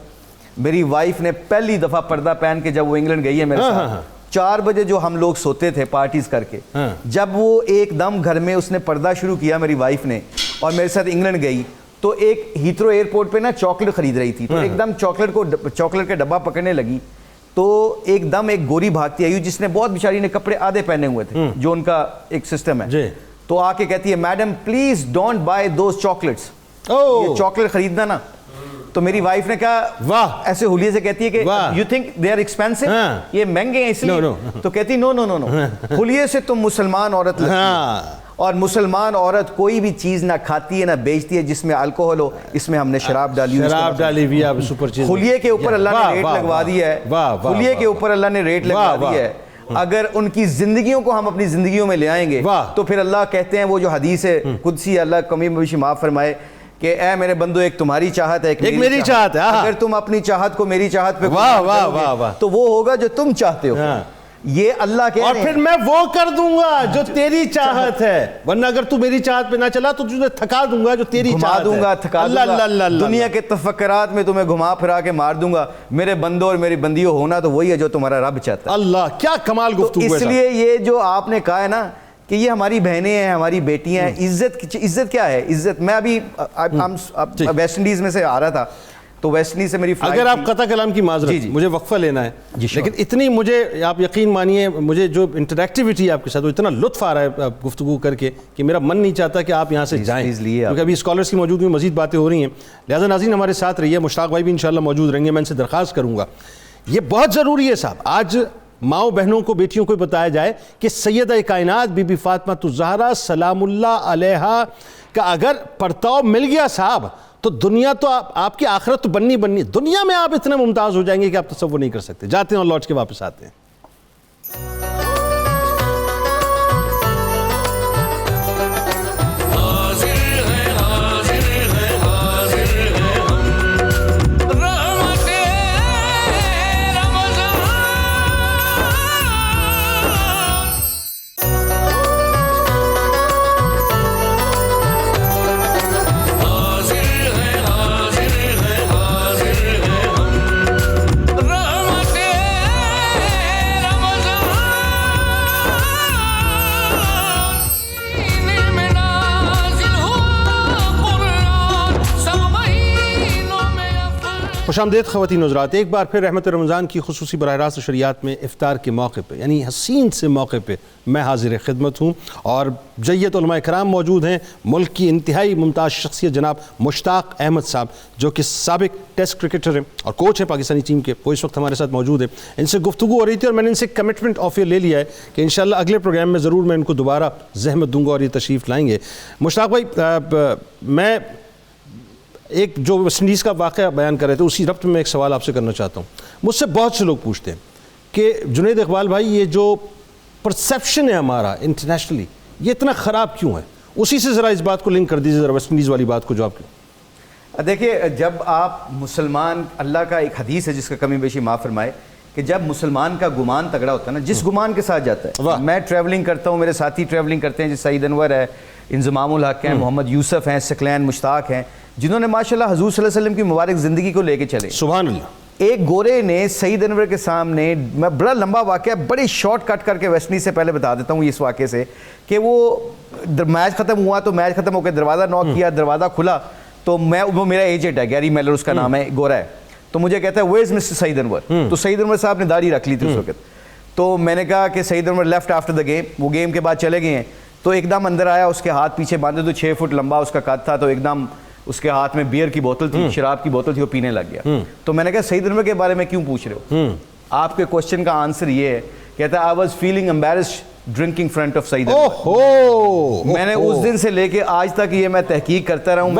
میری وائف نے پہلی دفعہ پردہ پہن کے جب وہ انگلینڈ گئی ہے میرے ساتھ، 4 بجے جو ہم لوگ سوتے تھے پارٹیز کر کے، جب وہ ایک دم گھر میں اس نے پردہ شروع کیا میری وائف نے اور میرے ساتھ انگلینڈ گئی، تو ایک ہیتھرو ایئرپورٹ پہ نا چاکلیٹ خرید رہی تھی، تو ایک دم چاکلیٹ کا ڈبہ پکڑنے لگی، تو ایک دم ایک گوری بھاگتی آئی جس نے بہت بیچاری نے کپڑے آدھے پہنے ہوئے تھے، جو ان کا ایک سسٹم ہے، تو آ کے کہتی ہے madam please don't buy those chocolates, یہ چاکلیٹ خریدنا نا. تو میری وائف نے کہا واہ، ایسے ہولیے سے کہتی ہے کہ you think they are expensive, یہ مہنگے ہیں اس لیے، تو کہتی نو نو نو نو، ہولیے سے تم مسلمان عورت لگتی ہے، اور مسلمان عورت کوئی بھی چیز نہ کھاتی ہے نہ بیچتی ہے جس میں الکوہل ہو. اس میں ہم نے شراب ڈالی ہوئی ہے، سپر چیز. ہولیے کے اوپر اللہ نے ریٹ لگوا دیا ہے، ہولیے کے اوپر اللہ نے ریٹ لگوا دیا ہے. اگر ان کی زندگیوں کو ہم اپنی زندگیوں میں لے آئیں گے تو پھر اللہ کہتے ہیں، وہ جو حدیث ہے قدسی، اللہ کمی بیشی معاف فرمائے کہ اے میرے بندو، ایک تمہاری چاہت ہے، ایک میری چاہت ہے، اگر تم اپنی چاہت کو میری چاہت پہ تو وہ ہوگا جو تم چاہتے ہو. یہ اللہ کے، اور پھر میں وہ کر دوں گا جو تیری چاہت ہے، ورنہ اگر تو میری چاہت پہ نہ چلا تو تجھے تھکا دوں گا جو تیری چاہت ہے، دوں گا، تھکا دوں گا، دنیا کے تفکرات میں تمہیں گھما پھرا کے مار دوں گا. میرے بندوں اور میری بندیوں، ہونا تو وہی ہے جو تمہارا رب چاہتا ہے. اللہ کیا کمال گفتگو ہے. اس لیے یہ جو آپ نے کہا ہے نا کہ یہ ہماری بہنیں ہیں، ہماری بیٹیاں ہیں، عزت کیا ہے؟ عزت، میں ابھی ویسٹ انڈیز میں سے آ رہا تھا، تو ویسٹ انڈیز سے میری فلائٹ، اگر آپ قطع کلام کی معذرت، مجھے وقفہ لینا ہے، لیکن اتنی مجھے آپ یقین مانیے، مجھے جو انٹریکٹیویٹی آپ کے ساتھ، وہ اتنا لطف آ رہا ہے گفتگو کر کے کہ میرا من نہیں چاہتا کہ آپ یہاں سے جائیں، کیونکہ ابھی اسکالرس کی موجودگی میں مزید باتیں ہو رہی ہیں. لہٰذا ناظرین ہمارے ساتھ رہیے. مشتاق بھائی بھی انشاءاللہ موجود رہیں گے. میں ان سے درخواست کروں گا، یہ بہت ضروری ہے صاحب، آج ماؤں بہنوں کو، بیٹیوں کو بتایا جائے کہ سیدہ کائنات بی بی فاطمہ الزہرا سلام اللہ علیہا کا اگر پرتاؤ مل گیا صاحب، تو دنیا تو آپ کی آخرت تو بننی دنیا میں آپ اتنے ممتاز ہو جائیں گے کہ آپ تصور نہیں کر سکتے. جاتے ہیں اور لوٹ کے واپس آتے ہیں. خوش آمدید خواتین و حضرات، ایک بار پھر رحمت رمضان کی خصوصی براہ راست نشریات میں افطار کے موقع پہ، یعنی حسین سے موقع پہ میں حاضر خدمت ہوں، اور جیت علماء کرام موجود ہیں. ملک کی انتہائی ممتاز شخصیت جناب مشتاق احمد صاحب، جو کہ سابق ٹیسٹ کرکٹر ہیں اور کوچ ہیں پاکستانی ٹیم کے، وہ اس وقت ہمارے ساتھ موجود ہیں. ان سے گفتگو ہو رہی تھی اور میں نے ان سے کمٹمنٹ آف یہ لے لیا ہے کہ انشاءاللہ اگلے پروگرام میں ضرور میں ان کو دوبارہ زحمت دوں گا اور یہ تشریف لائیں گے. مشتاق بھائی، میں ایک جو ویسٹ انڈیز کا واقعہ بیان کر رہے تھے، اسی ربط میں ایک سوال آپ سے کرنا چاہتا ہوں. مجھ سے بہت سے لوگ پوچھتے ہیں کہ جنید اقبال بھائی، یہ جو پرسیپشن ہے ہمارا انٹرنیشنلی، یہ اتنا خراب کیوں ہے؟ اسی سے ذرا اس بات کو لنک کر دیجیے، ذرا ویسٹ انڈیز والی بات کو جو آپ کی. دیکھیے، جب آپ مسلمان، اللہ کا ایک حدیث ہے جس کا کمی بیشی معاف فرمائے کہ جب مسلمان کا گمان تگڑا ہوتا ہے نا، جس گمان کے ساتھ جاتا ہے. میں ٹریولنگ کرتا ہوں، میرے ساتھی ٹریولنگ کرتے ہیں، جیسے سعید انور ہے، انضمام الحق ہیں، محمد یوسف ہیں، سکلین مشتاق ہیں، جنہوں نے ماشاءاللہ حضور صلی اللہ علیہ وسلم کی مبارک زندگی کو لے کے چلے. سبحان اللہ. ایک گورے نے سعید انور کے سامنے، میں بڑا لمبا واقعہ بڑی شارٹ کٹ کر کے ویسٹ انڈیز سے پہلے بتا دیتا ہوں اس واقعے سے، کہ وہ میچ ختم ہوا تو میچ ختم ہو کے دروازہ نوک کیا، دروازہ کھلا تو وہ میرا ایجنٹ ہے، گیری میلر اس کا نام ہے، گورا ہے. تو مجھے کہتا ہے ویئر از مسٹر سعید انور. تو سعید انور صاحب نے داڑھی رکھ لی تھی اس وقت. تو میں نے کہا کہ سعید انور لیفٹ آفٹر دا گیم، وہ گیم کے بعد چلے گئے ہیں. تو ایک دم اندر آیا، اس کے ہاتھ پیچھے باندھے، تو 6 فٹ لمبا اس کا قد تھا. تو ایک دم اس کے ہاتھ میں بیئر کی بوتل تھی, شراب کی بوتل تھی, وہ پینے لگ گیا. تو میں نے کہا سعید انور کے بارے میں کیوں پوچھ رہے ہو؟ آپ کے کوشچن کا آنسر یہ ہے, کہتا ہے I was feeling embarrassed drinking front of Saeed Anwar. میں نے اس دن سے لے کے آج تک یہ میں تحقیق کرتا رہا ہوں,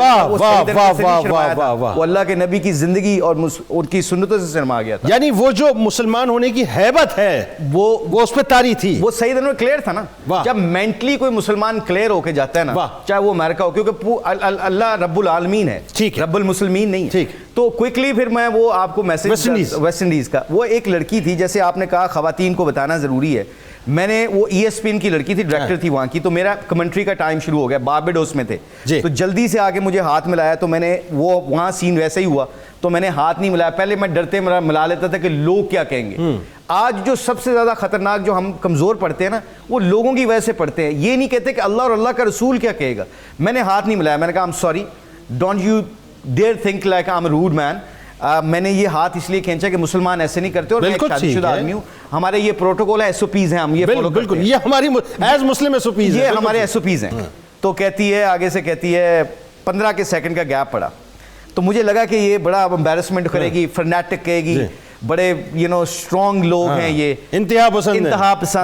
وہ اللہ کے نبی کی زندگی اور ان کی سنتوں سے شرما گیا تھا. یعنی وہ جو مسلمان ہونے کی ہیبت ہے وہ اس پہ طاری تھی. وہ سعید انور کلیئر تھا نا. جب مینٹلی کوئی مسلمان کلیئر ہو کے جاتا ہے نا, چاہے وہ امریکہ ہو, کیونکہ اللہ رب العالمین ہے, رب المسلمین نہیں ہے. تو کوئکلی پھر میں وہ آپ کو میسج ویسٹ انڈیز کا, وہ ایک لڑکی تھی, جیسے آپ نے کہا خواتین کو بتانا ضروری ہے. میں نے وہ ESPN کی لڑکی تھی, ڈائریکٹر تھی وہاں کی, تو میرا کمنٹری کا ٹائم شروع ہو گیا, باربیڈوس میں تھے, تو جلدی سے آگے مجھے ہاتھ ملایا, تو میں نے وہ وہاں سین ویسا ہی ہوا, تو میں نے ہاتھ نہیں ملایا. پہلے میں ڈرتے ملا لیتا تھا کہ لوگ کیا کہیں گے. آج جو سب سے زیادہ خطرناک جو ہم کمزور پڑھتے ہیں نا, وہ لوگوں کی وجہ سے پڑھتے ہیں, یہ نہیں کہتے کہ اللہ اور اللہ کا رسول کیا کہے گا. میں نے ہاتھ نہیں ملایا, میں نے کہا I'm sorry, don't you dare think like I'm a rude man. میں نے یہ ہاتھ اس لیے کھینچا کہ مسلمان ایسے نہیں کرتے, اور میں ایک شادی شدہ آدمی ہوں, ہمارے یہ پروٹوکول ہے, SOPs ہیں, ہم یہ فالو کرتے ہیں, یہ ہماری ایز مسلم SOPs یہ ہمارے SOPs ہیں. تو کہتی ہے آگے سے, کہتی ہے 15 سیکنڈ کا گیپ پڑا, تو مجھے لگا کہ یہ بڑا امبیرسمنٹ کرے گی, فرنیٹک کہے گی, بڑے اسٹرانگ لوگ ہیں, یہ انتہا پسند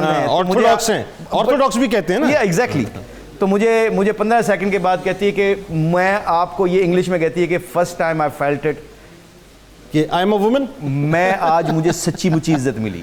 ہیں, آرتھوڈاکس بھی کہتے ہیں نا. ایگزیکٹلی. تو مجھے 15 سیکنڈ کے بعد کہتی ہے کہ میں آپ کو, یہ انگلش میں کہتی ہے کہ first time I felt it کہ آئی ایم اے وومن. میں آج مجھے سچی مچی عزت ملی,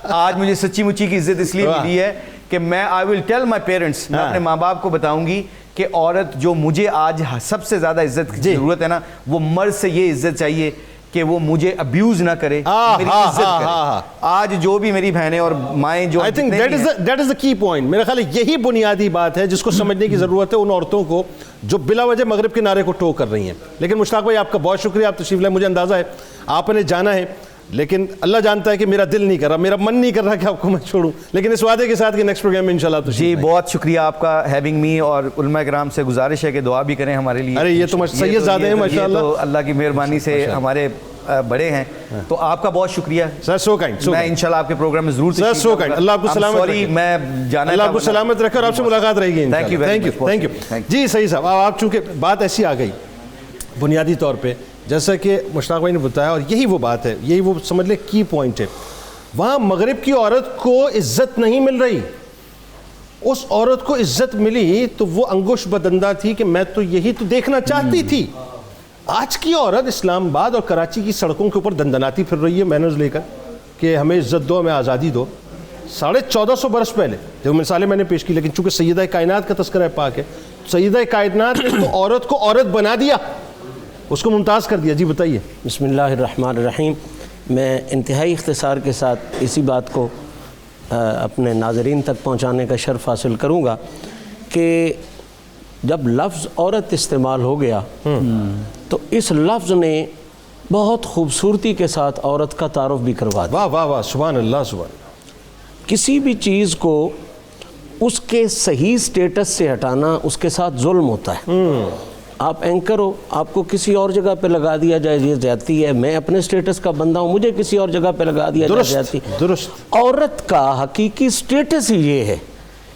آج مجھے سچی مچی کی عزت اس لیے ملی ہے کہ میں آئی ول ٹیل مائی پیرنٹس, میں اپنے ماں باپ کو بتاؤں گی کہ عورت جو مجھے آج سب سے زیادہ عزت کی ضرورت ہے نا, وہ مرد سے یہ عزت چاہیے کہ وہ مجھے ابیوز نہ کرے, میری عزت کرے. آج جو بھی میری بہنیں اور مائیں جو, I think that is the key point. میرا خیال ہے یہی بنیادی بات ہے جس کو سمجھنے کی ضرورت ہے ان عورتوں کو جو بلا وجہ مغرب کے نعرے کو ٹو کر رہی ہیں. لیکن مشتاق بھائی آپ کا بہت شکریہ, آپ تشریف لائے. مجھے اندازہ ہے آپ نے جانا ہے, لیکن اللہ جانتا ہے کہ میرا دل نہیں کر رہا, میرا من نہیں کر رہا کہ آپ کو میں چھوڑوں, لیکن اس وعدے کے ساتھ کہ نیکسٹ پروگرام میں انشاءاللہ. جی بہت شکریہ آپ کا ہیونگ می, اور علماء کرام سے گزارش ہے کہ دعا بھی کریں ہمارے لیے. ارے یہ تو سید زادے ہیں ماشاءاللہ, اللہ کی مہربانی سے ہمارے بڑے ہیں, تو آپ کا بہت شکریہ سر. So kind. میں انشاءاللہ آپ کے پروگرام میں ضرور سر. So kind. اللہ آپ کو سلامت رکھے. میں جانا, اللہ آپ کو سلامت رکھے اور آپ سے ملاقات رہے گی. Thank you. جی صحیح صاحب, آپ چونکہ بات ایسی آ گئی بنیادی طور پہ, جیسا کہ مشتاق بھائی نے بتایا, اور یہی وہ بات ہے, یہی وہ سمجھ لیں کی پوائنٹ ہے. وہاں مغرب کی عورت کو عزت نہیں مل رہی. اس عورت کو عزت ملی تو وہ انگوش بدندہ تھی کہ میں تو یہی تو دیکھنا چاہتی تھی. آج کی عورت اسلام آباد اور کراچی کی سڑکوں کے اوپر دندناتی پھر رہی ہے مینرز لے کر کہ ہمیں عزت دو, ہمیں آزادی دو. 1450 برس پہلے جو مثالیں میں نے پیش کی, لیکن چونکہ سیدہ کائنات کا تذکرہ پاک ہے, سیدہ کائنات نے تو عورت کو عورت بنا دیا, اس کو ممتاز کر دیا. جی بتائیے. بسم اللہ الرحمن الرحیم. میں انتہائی اختصار کے ساتھ اسی بات کو اپنے ناظرین تک پہنچانے کا شرف حاصل کروں گا کہ جب لفظ عورت استعمال ہو گیا تو اس لفظ نے بہت خوبصورتی کے ساتھ عورت کا تعارف بھی کروا دیا. واہ واہ واہ, سبحان اللہ سبحان. کسی بھی چیز کو اس کے صحیح سٹیٹس سے ہٹانا اس کے ساتھ ظلم ہوتا ہے. آپ اینکر ہو, آپ کو کسی اور جگہ پہ لگا دیا جائے یہ زیادتی ہے. میں اپنے سٹیٹس کا بندہ ہوں, مجھے کسی اور جگہ پہ لگا دیا جائے زیادتی. درست. عورت کا حقیقی سٹیٹس ہی یہ ہے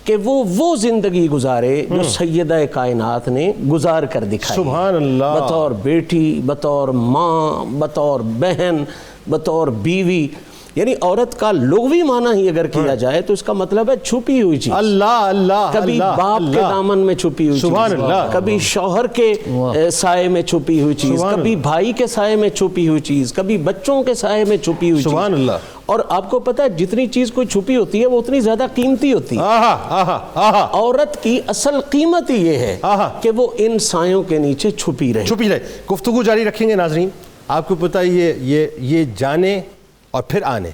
کہ وہ زندگی گزارے جو سیدہ کائنات نے گزار کر دکھائی. سبحان اللہ. بطور بیٹی, بطور ماں, بطور بہن, بطور بیوی. یعنی عورت کا لغوی معنی ہی اگر کیا جائے تو اس کا مطلب ہے چھپی ہوئی چیز. اللہ اللہ. کبھی باپ کے دامن میں چھپی ہوئی چیز, سبحان اللہ. کبھی شوہر کے سائے میں چھپی ہوئی چیز, کبھی بھائی کے سائے میں چھپی ہوئی چیز, کبھی بچوں کے سائے میں چھپی ہوئی چیز. سبحان اللہ. اور آپ کو پتہ ہے جتنی چیز کوئی چھپی ہوتی ہے وہ اتنی زیادہ قیمتی ہوتی ہے. عورت کی اصل قیمت ہی یہ ہے کہ وہ ان سایوں کے نیچے چھپی رہے. گفتگو جاری رکھیں گے ناظرین. آپ کو پتہ ہے یہ جانے اور پھر آنے,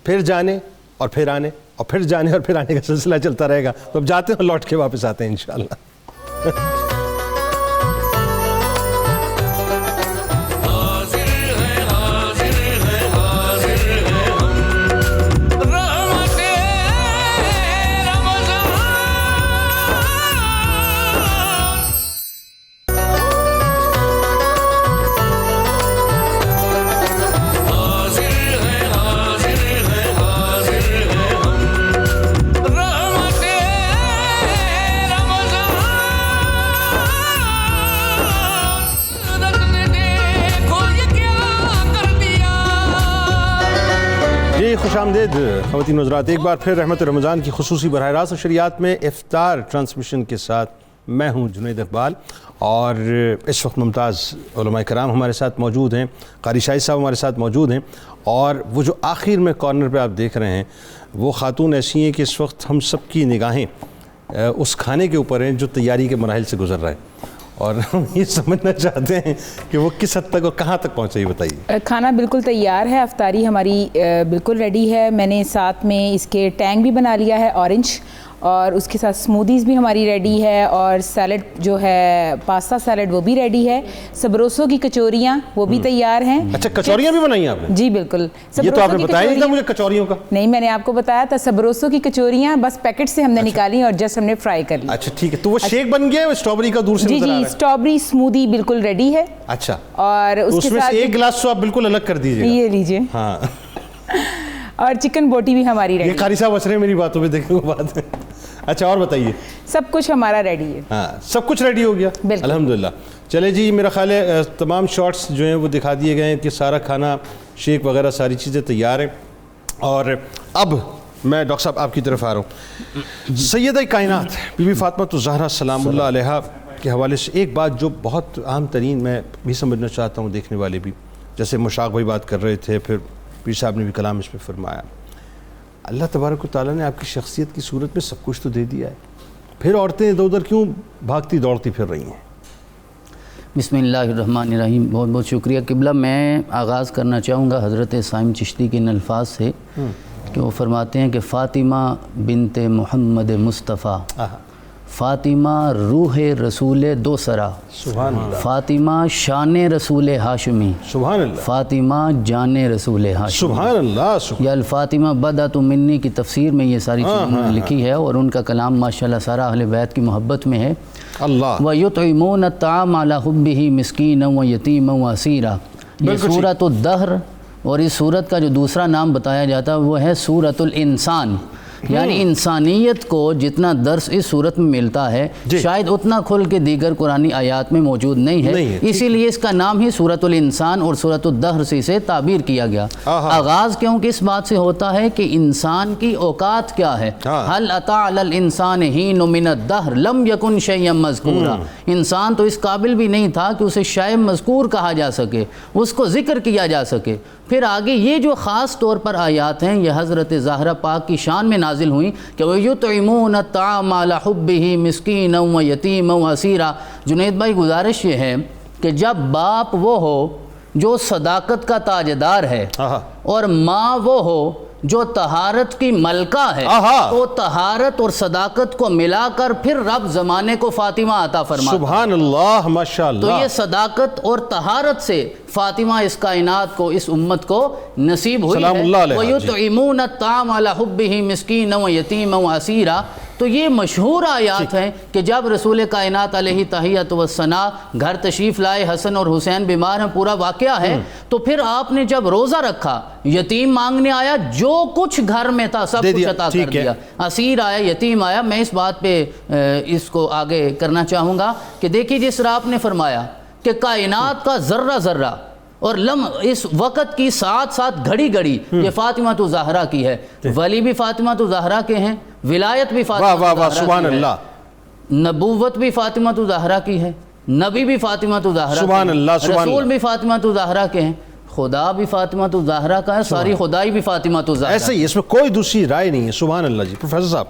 پھر جانے اور پھر آنے, اور پھر جانے اور پھر آنے کا سلسلہ چلتا رہے گا. تو اب جاتے ہیں اور لوٹ کے واپس آتے ہیں انشاءاللہ. خوش آمدید خواتین و حضرات، ایک بار پھر رحمت رمضان کی خصوصی براہ راست شریعت میں افطار ٹرانسمیشن کے ساتھ میں ہوں جنید اقبال، اور اس وقت ممتاز علماء کرام ہمارے ساتھ موجود ہیں، قاری شاہد صاحب ہمارے ساتھ موجود ہیں، اور وہ جو آخر میں کارنر پہ آپ دیکھ رہے ہیں وہ خاتون ایسی ہیں کہ اس وقت ہم سب کی نگاہیں اس کھانے کے اوپر ہیں جو تیاری کے مراحل سے گزر رہا ہے، اور ہم یہ سمجھنا چاہتے ہیں کہ وہ کس حد تک اور کہاں تک پہنچے، یہ بتائیے۔ کھانا بالکل تیار ہے، افطاری ہماری بالکل ریڈی ہے۔ میں نے ساتھ میں اس کے ٹینگ بھی بنا لیا ہے اورنج، اور اس کے ساتھ سمودیز بھی ہماری ریڈی ہے، اور سیلڈ جو ہے پاستا سیلڈ وہ بھی ریڈی ہے، سبروسو کی کچوریاں وہ بھی تیار ہیں۔ اچھا، کچوریاں بھی بنائی ہیں آپ نے؟ جی بالکل، یہ تو آپ نے بتایا نہیں تھا مجھے کچوریوں کا۔ نہیں، میں نے آپ کو بتایا تھا سبروسو کی کچوریاں بس پیکٹ سے ہم نے نکالی اور جسٹ ہم نے فرائی کر لی۔ اچھا ٹھیک ہے، تو وہ شیک بن گیا ہے اسٹرابری کا دور سے جی نظر آ رہا ہے؟ اسٹرابری سمودی بالکل ریڈی ہے۔ اچھا، اور اس میں سے ایک گلاس تو آپ بالکل الگ کر دیجیے گا۔ یہ لیجیے۔ ہاں، اور چکن بوٹی بھی ہماری ریڈی ہے۔ یہ قاری صاحب ہنس رہے ہیں میری باتوں پہ، دیکھنے کو بات ہے۔ اچھا، اور بتائیے۔ سب کچھ ہمارا ریڈی ہے۔ ہاں، سب کچھ ریڈی ہو گیا الحمدللہ۔ چلے جی، میرا خیال ہے تمام شارٹس جو ہیں وہ دکھا دیے گئے ہیں کہ سارا کھانا شیک وغیرہ ساری چیزیں تیار ہیں، اور اب میں ڈاکٹر صاحب آپ کی طرف آ رہا ہوں۔ سیدہ کائنات بی بی فاطمہ الزہرا سلام اللہ علیہا کے حوالے سے ایک بات جو بہت عام ترین میں بھی سمجھنا چاہتا ہوں، دیکھنے والے بھی، جیسے مشاق بھائی بات کر رہے تھے، پھر پیر صاحب نے بھی کلام اس پہ فرمایا، اللہ تبارک و تعالیٰ نے آپ کی شخصیت کی صورت میں سب کچھ تو دے دیا ہے، پھر عورتیں ادھر ادھر کیوں بھاگتی دوڑتی پھر رہی ہیں؟ بسم اللہ الرحمن الرحیم۔ بہت بہت شکریہ قبلہ۔ میں آغاز کرنا چاہوں گا حضرت صائم چشتی کے ان الفاظ سے کہ وہ فرماتے ہیں کہ فاطمہ بنت محمد مصطفیٰ، فاطمہ روح رسول دو سرا، سبحان اللہ، فاطمہ شان رسول ہاشمی، سبحان اللہ، فاطمہ جان رسول ہاشمی، سبحان اللہ۔ یا الفاطمہ بدعت منی کی تفسیر میں یہ ساری چیزیں انہوں نے لکھی ہے، اور ان کا کلام ماشاءاللہ سارا اہل بیت کی محبت میں ہے۔ اللہ وَيُطْعِمُونَ الطَّعَامَ عَلَىٰ حُبِّهِ مِسْكِينًا وَيَتِيمًا وَأَسِيرًا۔ یہ سورۃ الدہر، اور اس سورت کا جو دوسرا نام بتایا جاتا ہے وہ ہے سورۃ الانسان، یعنی انسانیت کو جتنا درس اس صورت میں ملتا ہے شاید اتنا کھل کے دیگر قرآنی آیات میں موجود نہیں ہے، اسی لیے اس کا نام ہی سورۃ الانسان اور سورۃ الدہر سے اسے تعبیر کیا گیا۔ آغاز کیونکہ اس بات سے ہوتا ہے کہ انسان کی اوقات کیا ہے، هل اتى على الانسان حين من الدهر لم يكن شيئا مذکورا۔ انسان تو اس قابل بھی نہیں تھا کہ اسے شیء مذکور کہا جا سکے، اس کو ذکر کیا جا سکے۔ پھر آگے یہ جو خاص طور پر آیات ہیں یہ حضرت زہرا پاک کی شان میں نازل ہوئیں کہ وَيُطْعِمُونَ الطَّعَامَ عَلَىٰ حُبِّهِ مِسْكِينًا وَيَتِيمًا وَأَسِيرًا۔ جنید بھائی گزارش یہ ہے کہ جب باپ وہ ہو جو صداقت کا تاجدار ہے، اور ماں وہ ہو جو طہارت کی ملکہ ہے، تو طہارت اور صداقت کو ملا کر پھر رب زمانے کو فاطمہ عطا فرماتا ہے۔ سبحان اللہ، ماشاءاللہ۔ تو یہ صداقت اور طہارت سے فاطمہ اس کائنات کو، اس امت کو نصیب ہوئی ہے۔ وَيُطْعِمُونَ الطَّعَامَ عَلَىٰ حُبِّهِ مِسْكِينًا وَيَتِيمًا وَأَسِيرًا۔ تو یہ مشہور آیات ہیں کہ جب رسول کائنات علیہ تحیۃ والثناء گھر تشریف لائے، حسن اور حسین بیمار ہیں، پورا واقعہ ہے، تو پھر آپ نے جب روزہ رکھا، یتیم مانگنے آیا، جو کچھ گھر میں تھا سب کچھ عطا کر دیا، اسیر آیا، یتیم آیا۔ میں اس بات پہ اس کو آگے کرنا چاہوں گا کہ دیکھیے جس طرح آپ نے فرمایا کہ کائنات کا ذرہ ذرہ اور اس وقت کی ساتھ ساتھ گھڑی گھڑی یہ فاطمہ الزہرا کی ہے، ولی بھی فاطمہ الزہرا کے ہیں، ولایت بھی فاطمہ الزہرا کی ہے، نبوت بھی فاطمہ الزہرا کی ہے، نبی بھی فاطمہ الزہرا کی ہے، رسول بھی فاطمہ الزہرا کے ہیں، خدا بھی فاطمہ الزہرا کا ہے، ساری خدائی بھی فاطمہ الزہرا۔ ایسے ہی، اس میں کوئی دوسری رائے نہیں ہے۔ سبحان اللہ جی۔ پروفیسر صاحب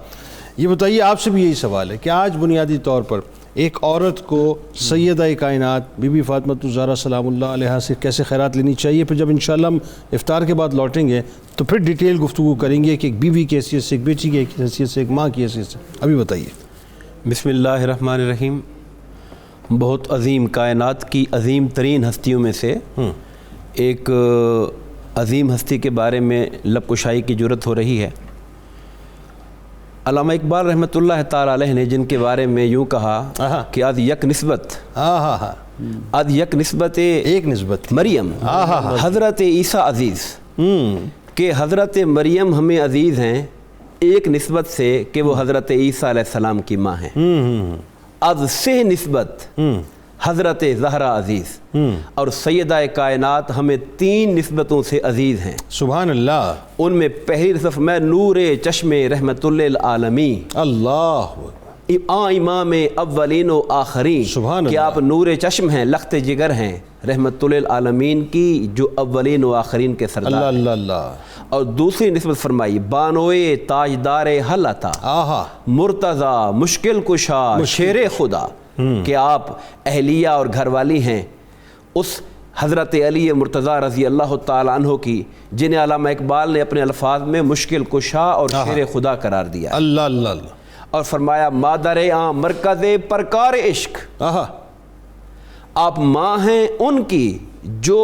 یہ بتائیے، آپ سے بھی یہی سوال ہے کہ آج بنیادی طور پر ایک عورت کو سیدہ کائنات بی بی فاطمہ الزہرا سلام اللہ علیہا سے کیسے خیرات لینی چاہیے؟ پھر جب انشاءاللہ ہم افطار کے بعد لوٹیں گے تو پھر ڈیٹیل گفتگو کریں گے کہ ایک بیوی کی حیثیت سے، ایک بیٹی کی حیثیت سے، ایک ماں کی حیثیت سے۔ ابھی بتائیے۔ بسم اللہ الرحمن الرحیم۔ بہت عظیم، کائنات کی عظیم ترین ہستیوں میں سے ایک عظیم ہستی کے بارے میں لب کشائی کی جرت ہو رہی ہے۔ علامہ اقبال رحمۃ اللہ تعالیٰ علیہ نے جن کے بارے میں یوں کہا کہ از یک نسبت، از یک نسبت، ایک نسبت مریم حضرت عیسیٰ عزیز، کہ حضرت مریم ہمیں عزیز ہیں ایک نسبت سے کہ وہ حضرت عیسیٰ علیہ السلام کی ماں ہیں۔ از سہ نسبت حضرت زہرا عزیز، اور سیدہ کائنات ہمیں 3 نسبتوں سے عزیز ہیں. سبحان اللہ. ان میں پہلی نسبت میں نور چشم رحمت للعالمین، اللہ، امام اولین و آخرین، سبحان کہ اللہ. آپ نور چشم ہیں، لخت جگر ہیں رحمت للعالمین کی، جو اولین و آخرین کے سردار. اللہ اللہ اللہ. اور دوسری نسبت فرمائی بانوئے تاجدار حل عطا، آہا، مرتضی مشکل کشا شیر خدا، کہ آپ اہلیہ اور گھر والی ہیں اس حضرت علی مرتضیٰ رضی اللہ تعالیٰ عنہ کی، جنہیں علامہ اقبال نے اپنے الفاظ میں مشکل کشا اور شیر خدا قرار دیا. اللہ اللہ اللہ. اور فرمایا مادر عام مرکز پرکار عشق، آہا، آپ ماں ہیں ان کی جو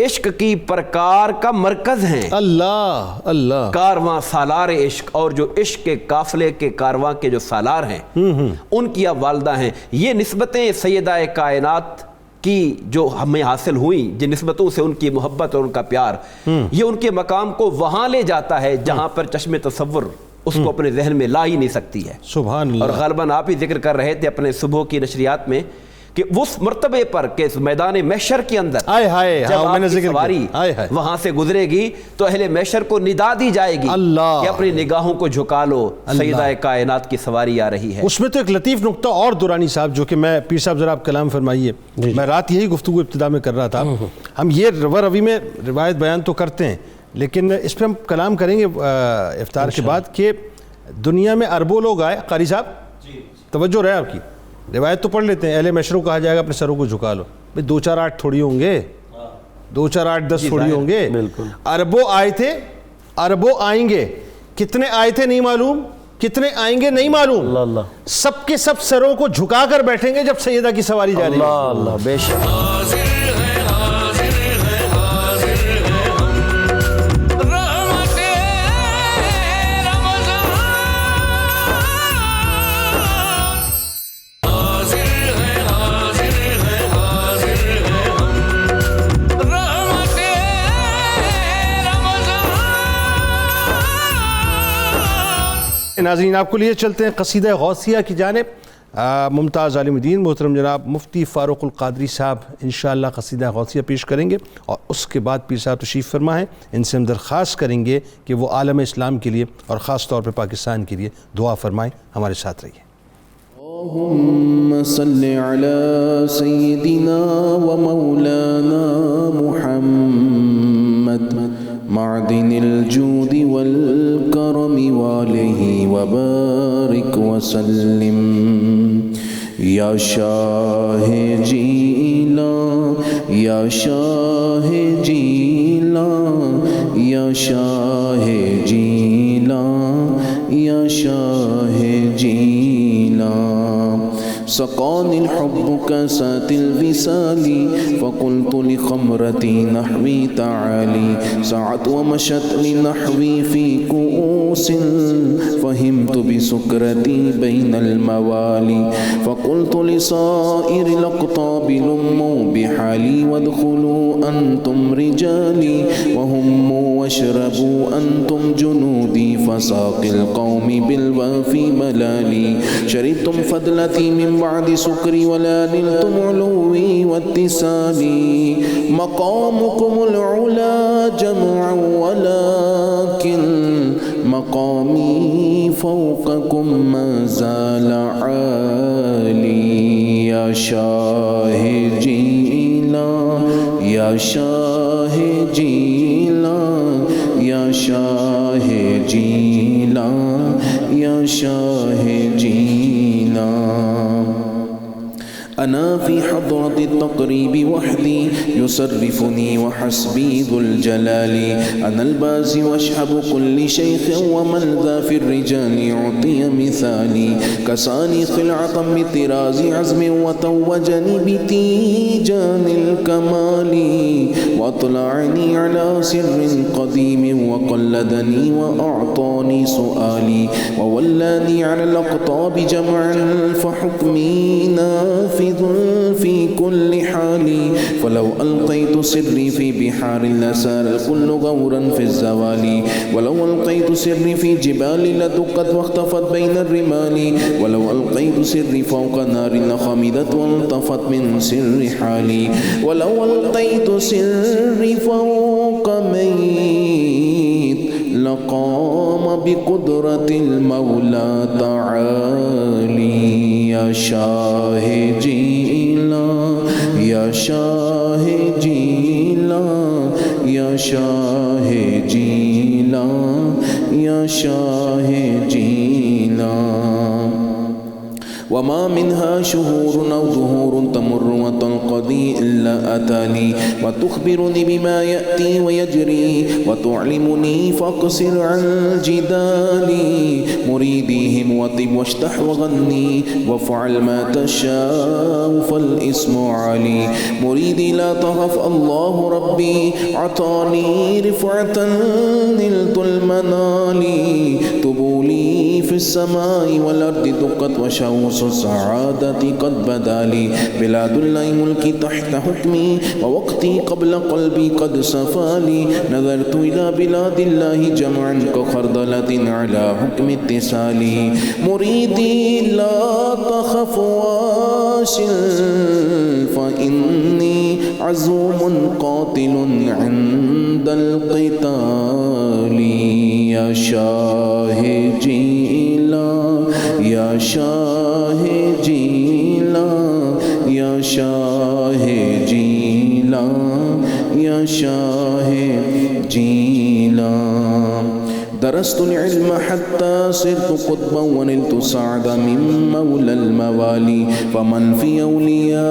عشق کی پرکار کا مرکز ہیں. اللہ اللہ. کارواں سالار عشق، اور جو عشق کے قافلے کے کارواں کے جو سالار ہیں ان کی آپ والدہ ہیں. یہ نسبتیں سیدہ کائنات کی جو ہمیں حاصل ہوئیں، جن نسبتوں سے ان کی محبت اور ان کا پیار، یہ ان کے مقام کو وہاں لے جاتا ہے جہاں پر چشم تصور اس کو اپنے ذہن میں لا ہی نہیں سکتی ہے. سبحان اللہ. اور غالباً آپ ہی ذکر کر رہے تھے اپنے صبح کی نشریات میں کہ اس مرتبے پر کہ میدان محشر کے اندر جب آپ کی سواری وہاں سے گزرے گی تو اہل محشر کو ندا دی جائے گی کہ اپنی نگاہوں کو جھکا لو، سیدہ کائنات کی سواری آ رہی ہے. اس میں تو ایک لطیف نقطہ اور دورانی صاحب، جو کہ میں پیر صاحب ذرا آپ کلام فرمائیے. میں رات یہی گفتگو ابتدا میں کر رہا تھا. ہم یہ روی میں روایت بیان تو کرتے ہیں، لیکن اس پہ ہم کلام کریں گے افطار کے بعد، کہ دنیا میں اربوں لوگ آئے. قاری صاحب توجہ رہے آپ کی، روایت تو پڑھ لیتے ہیں، اہل محشر کو کہا جائے گا اپنے سروں کو جھکا لو. بھئی 2 4 8 تھوڑی ہوں گے، 2 4 8 10 تھوڑی ہوں گے. اربوں آئے تھے، اربوں آئیں گے. کتنے آئے تھے نہیں معلوم، کتنے آئیں گے نہیں معلوم. سب کے سب سروں کو جھکا کر بیٹھیں گے جب سیدہ کی سواری جا رہی ہے. اللہ اللہ، بے شک. ناظرین آپ کو لیے چلتے ہیں قصیدہ غوثیہ کی جانب. ممتاز عالم دین محترم جناب مفتی فاروق القادری صاحب انشاءاللہ قصیدہ غوثیہ پیش کریں گے، اور اس کے بعد پیر صاحب تشریف فرما ہیں. ان سے ہم درخواست کریں گے کہ وہ عالم اسلام کے لیے اور خاص طور پہ پاکستان کے لیے دعا فرمائیں. ہمارے ساتھ رہیے. اللہم صل علی سیدنا و مولانا محمد معدن الجود والکرم وآلہ وبارک وسلم. یا شاہ جیلان، یا شاہ جیلان، یا شاہ جیلان، یا شاہ جیلان. سقاني الحب كاسات الوصال فقلت لخمرتي نحوي تعالي. سعت ومشت لنحوي في كؤوس فهمت بسكرتي بين الموالي. فقلت لصائر الأقطاب لموا بحالي وادخلوا أنتم رجالي وهموا واشربوا أنتم جنودي فساق القوم بالوافي ملالي. شربتم فضلتي من بعد سكري ولا نلتم علوي واتصالي. مقامكم العلا جمعا ولكن مقامي فوقكم ما زال عالي. يا شاه جيلان، يا شاه جيلان، يا شاه جيلان، يا شاه جيلان. أنا في حضرة التقريب وحدي يصرفني وحسبي ذو الجلال. أنا البازي واشهب كل شيخ ومن ذا في الرجال يعطي مثالي. كساني خلعة بطراز عزم وتوجني بتيجان الكمال. وأطلعني على سر قديم وقلدني وأعطاني سؤالي. وولاني على الأقطاب جمعا فحكمي نافذ شاهد في كل حال فلو ألقيت سري في بحار لسار الكل غورا في الزوال ولو ألقيت سري في جبال لدقت واختفت بين الرمال ولو ألقيت سري فوق نار لخمدت والطفت من سر حالي ولو ألقيت سري فوق ميت لقام بقدرة المولى تعالي يا شاهدينا يا شاهدينا يا شاهدينا يا شاهدينا وما منها شهور أو ظهور تمر وتنقضي إلا أتاني وتخبرني بما يأتي ويجري وتعلمني فاقصر عن جدالي مريديهم وطب واشتح وغني وافعل ما تشاء فالاسم علي مريدي لا تخف الله ربي عطاني رفعة نلت المنال طبولي في السماء والأرض دقت وشوص السعادة قد بدا لي بلاد الله ملكي تحت حكمي ووقتي قبل قلبي قد صفالي نظرت إلى بلاد الله جمعا كخردلة على حكم اتصالي مريدي لا تخف واصل فإني عزوم قاتل عند القتال يا شاهدي لا يا شاهدي لا يا شاهدي لا يا شاهدي لا درست العلم حتى صرت قطبا ونلت سعد من مولى الموالي فمن في أولياء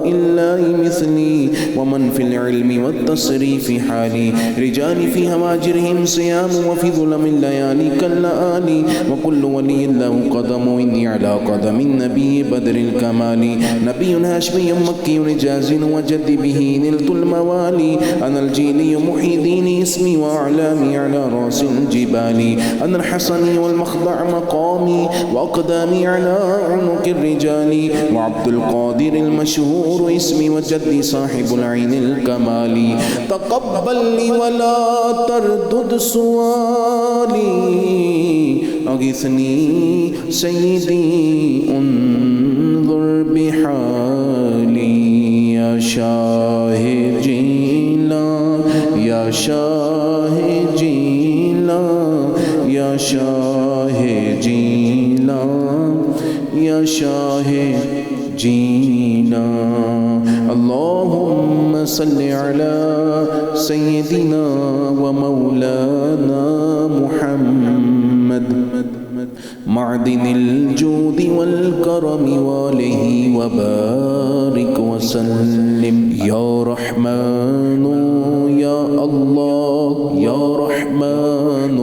الله مثلي ومن في العلم والتصريف حالي رجال في هواجرهم صيام وفي ظلم الليالي كاللآلي وكل ولي له قدم إني على قدم النبي بدر الكمال نبي هاشمي مكي رجاز وجد به نلت الموالي أنا الجيلي محي ديني اسمي وأعلامي على رأس الجبال أنا الحسني والمخضع مقامي وأقدامي على عنق الرجال وعبد القادر المشهور اسمي وجدي صاحب العين الكمال تقبل لي ولا تردد سؤالي أغثني سيدي انظر بحالي يا شاهدي لا يا شاهدي لا يا شاهدي لا يا شاهدي لا اللهم صل على سيدنا ومولانا محمد معدن الجود والكرم وآله وبارك وسلم يا رحمن يا الله يا رحمن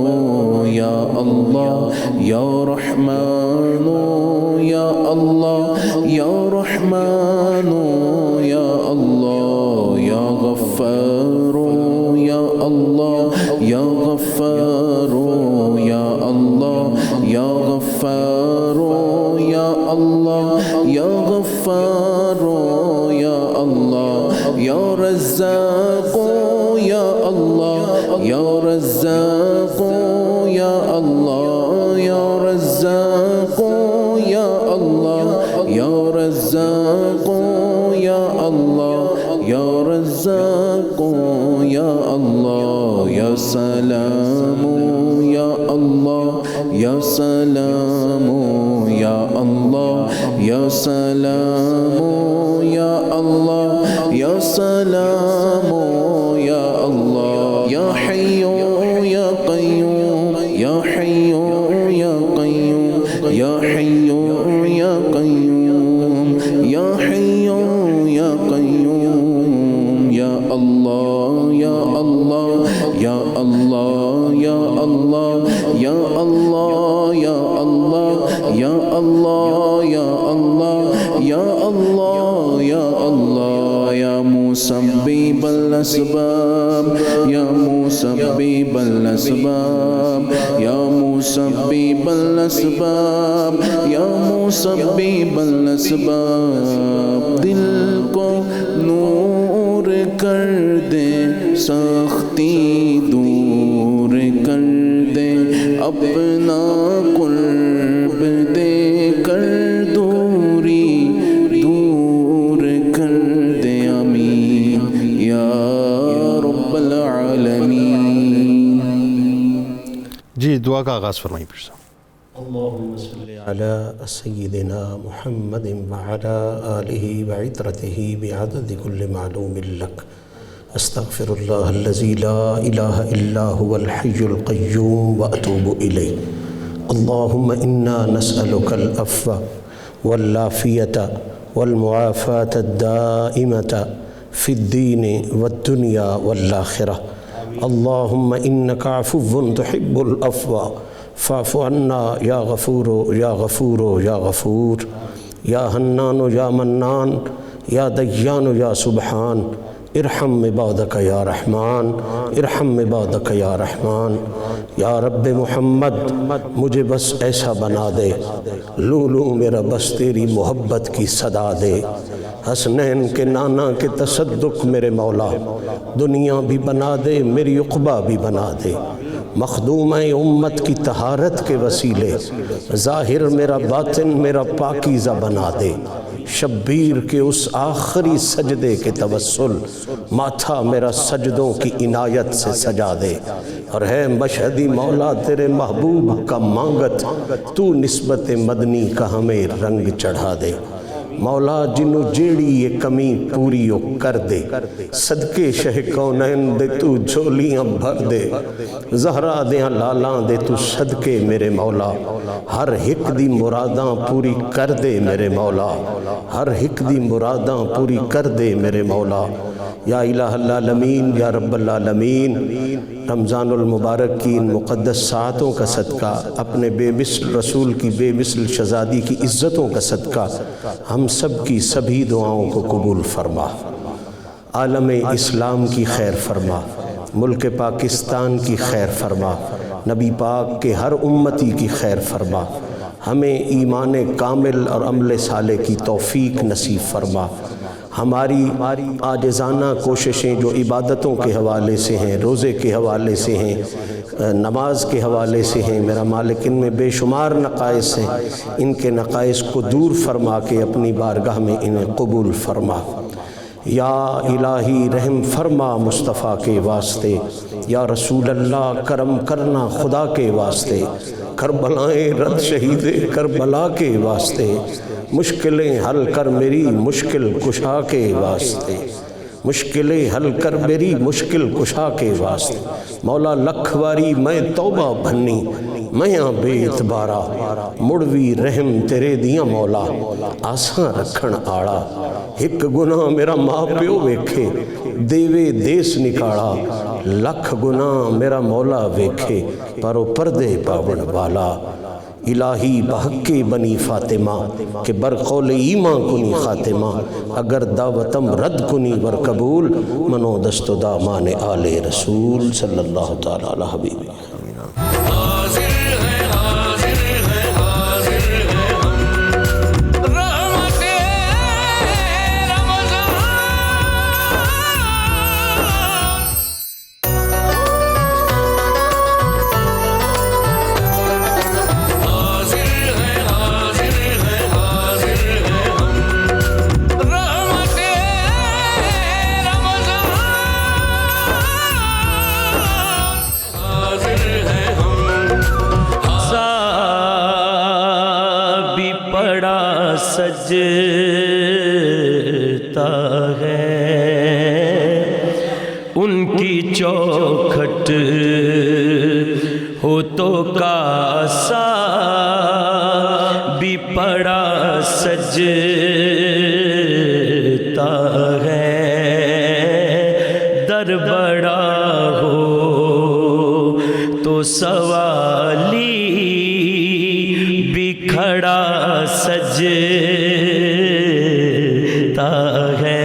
يا الله يا رحمن يا الله يا رحمن يا الله يا غفار يا الله يا غفار يا الله يا غفار يا الله يا غفار يا الله يا رزاق يا الله يا رزاق يا الله يا رزاق يا الله يا رزاق يا الله يا رزاق يا الله يا سلام يا الله يا سلام يا الله يا سلام يا الله يا سلام يا الله يا حي يا قيوم يا حي يا قيوم يا حي يا قيوم يا حي يا قيوم يا الله يا الله يا الله يا الله يا الله يا الله يا الله يا الله يا الله يا الله يا مسبب الاسباب یا مسبب الاسباب یا مسبب الاسباب یا مسبب الاسباب دل کو نور کر دے سختی دور کر دے اپنا قرب دے کر دوری دور کر دے آمین یا رب العالمین. جی دعا کا آغاز فرمائیں پھر سے. اللهم صل على سيدنا محمد وعلى آله وعترته بعدد كل معلوم لك. استغفر الله الذي لا إله إلا هو الحي القيوم وأتوب إليه. اللهم إنا نسألك العفو والعافية والمعافاة الدائمة في الدين والدنيا والآخرة. اللهم إنك عفو تحب العفو فاعف عنا يا غفور يا غفور يا غفور يا حنان يا منان يا ديان يا سبحان. ارحم عبادك يا رحمان ارحم عبادك يا رحمان. یا رب محمد مجھے بس ایسا بنا دے لولو میرا بس تیری محبت کی صدا دے. حسنین کے نانا کے تصدق میرے مولا دنیا بھی بنا دے میری عقبہ بھی بنا دے. مخدوم امت کی طہارت کے وسیلے ظاہر میرا باطن میرا پاکیزہ بنا دے. شبیر کے اس آخری سجدے کے توسل ماتھا میرا سجدوں کی عنایت سے سجا دے. اور ہے مشہدی مولا تیرے محبوب کا مانگت تو نسبت مدنی کا ہمیں رنگ چڑھا دے. مولا جنو جیڑی یہ کمی پوری کر دے صدقے شہ کونین دے تو جھولیاں بھر دے. زہرا دیاں لالاں دے تو صدقے میرے مولا ہر ہک دی مراداں پوری کر دے میرے مولا ہر ہک دی مراداں پوری کر دے میرے مولا. یا الہ العالمین یا رب العالمین رمضان المبارک کی ان مقدس ساعتوں کا صدقہ اپنے بے مثل رسول کی بے مثل شہزادی کی عزتوں کا صدقہ ہم سب کی سبھی دعاؤں کو قبول فرما. عالم اسلام کی خیر فرما ملک پاکستان کی خیر فرما نبی پاک کے ہر امتی کی خیر فرما. ہمیں ایمان کامل اور عمل صالح کی توفیق نصیب فرما. ہماری عاجزانہ کوششیں جو عبادتوں کے حوالے سے ہیں روزے کے حوالے سے ہیں نماز کے حوالے سے ہیں میرا مالک ان میں بے شمار نقائص ہیں. ان کے نقائص کو دور فرما کے اپنی بارگاہ میں انہیں قبول فرما. یا الہی رحم فرما مصطفیٰ کے واسطے یا رسول اللہ کرم کرنا خدا کے واسطے. کربلائیں رد شہید کربلا کے واسطے مشکلیں حل کر میری مشکل کشا کے واسطے مشکلیں حل کر میری مشکل کشا کے واسطے. مولا لکھ واری میں توبہ بھنی میاں بے اعتبارا مڑوی رحم تیرے دیاں مولا آساں رکھن آڑا. ایک گناہ میرا ماں پیو ویکھے دیوے دیس نکاڑا لکھ گناہ میرا مولا ویکھے پرو پردے پاون والا. الہی بحق بنی فاطمہ کہ برقول ایمان کنی خاتمہ اگر دعوتم رد کنی ور قبول منو دست و دامان آل رسول صلی اللہ تعالی علیہ حبیب. سجتا ہے ان کی چوکھٹ ہو تو کاسا بھی پڑا سجتا ہے. در بڑا ہو تو سوالی بھی کھڑا سجتا ہے.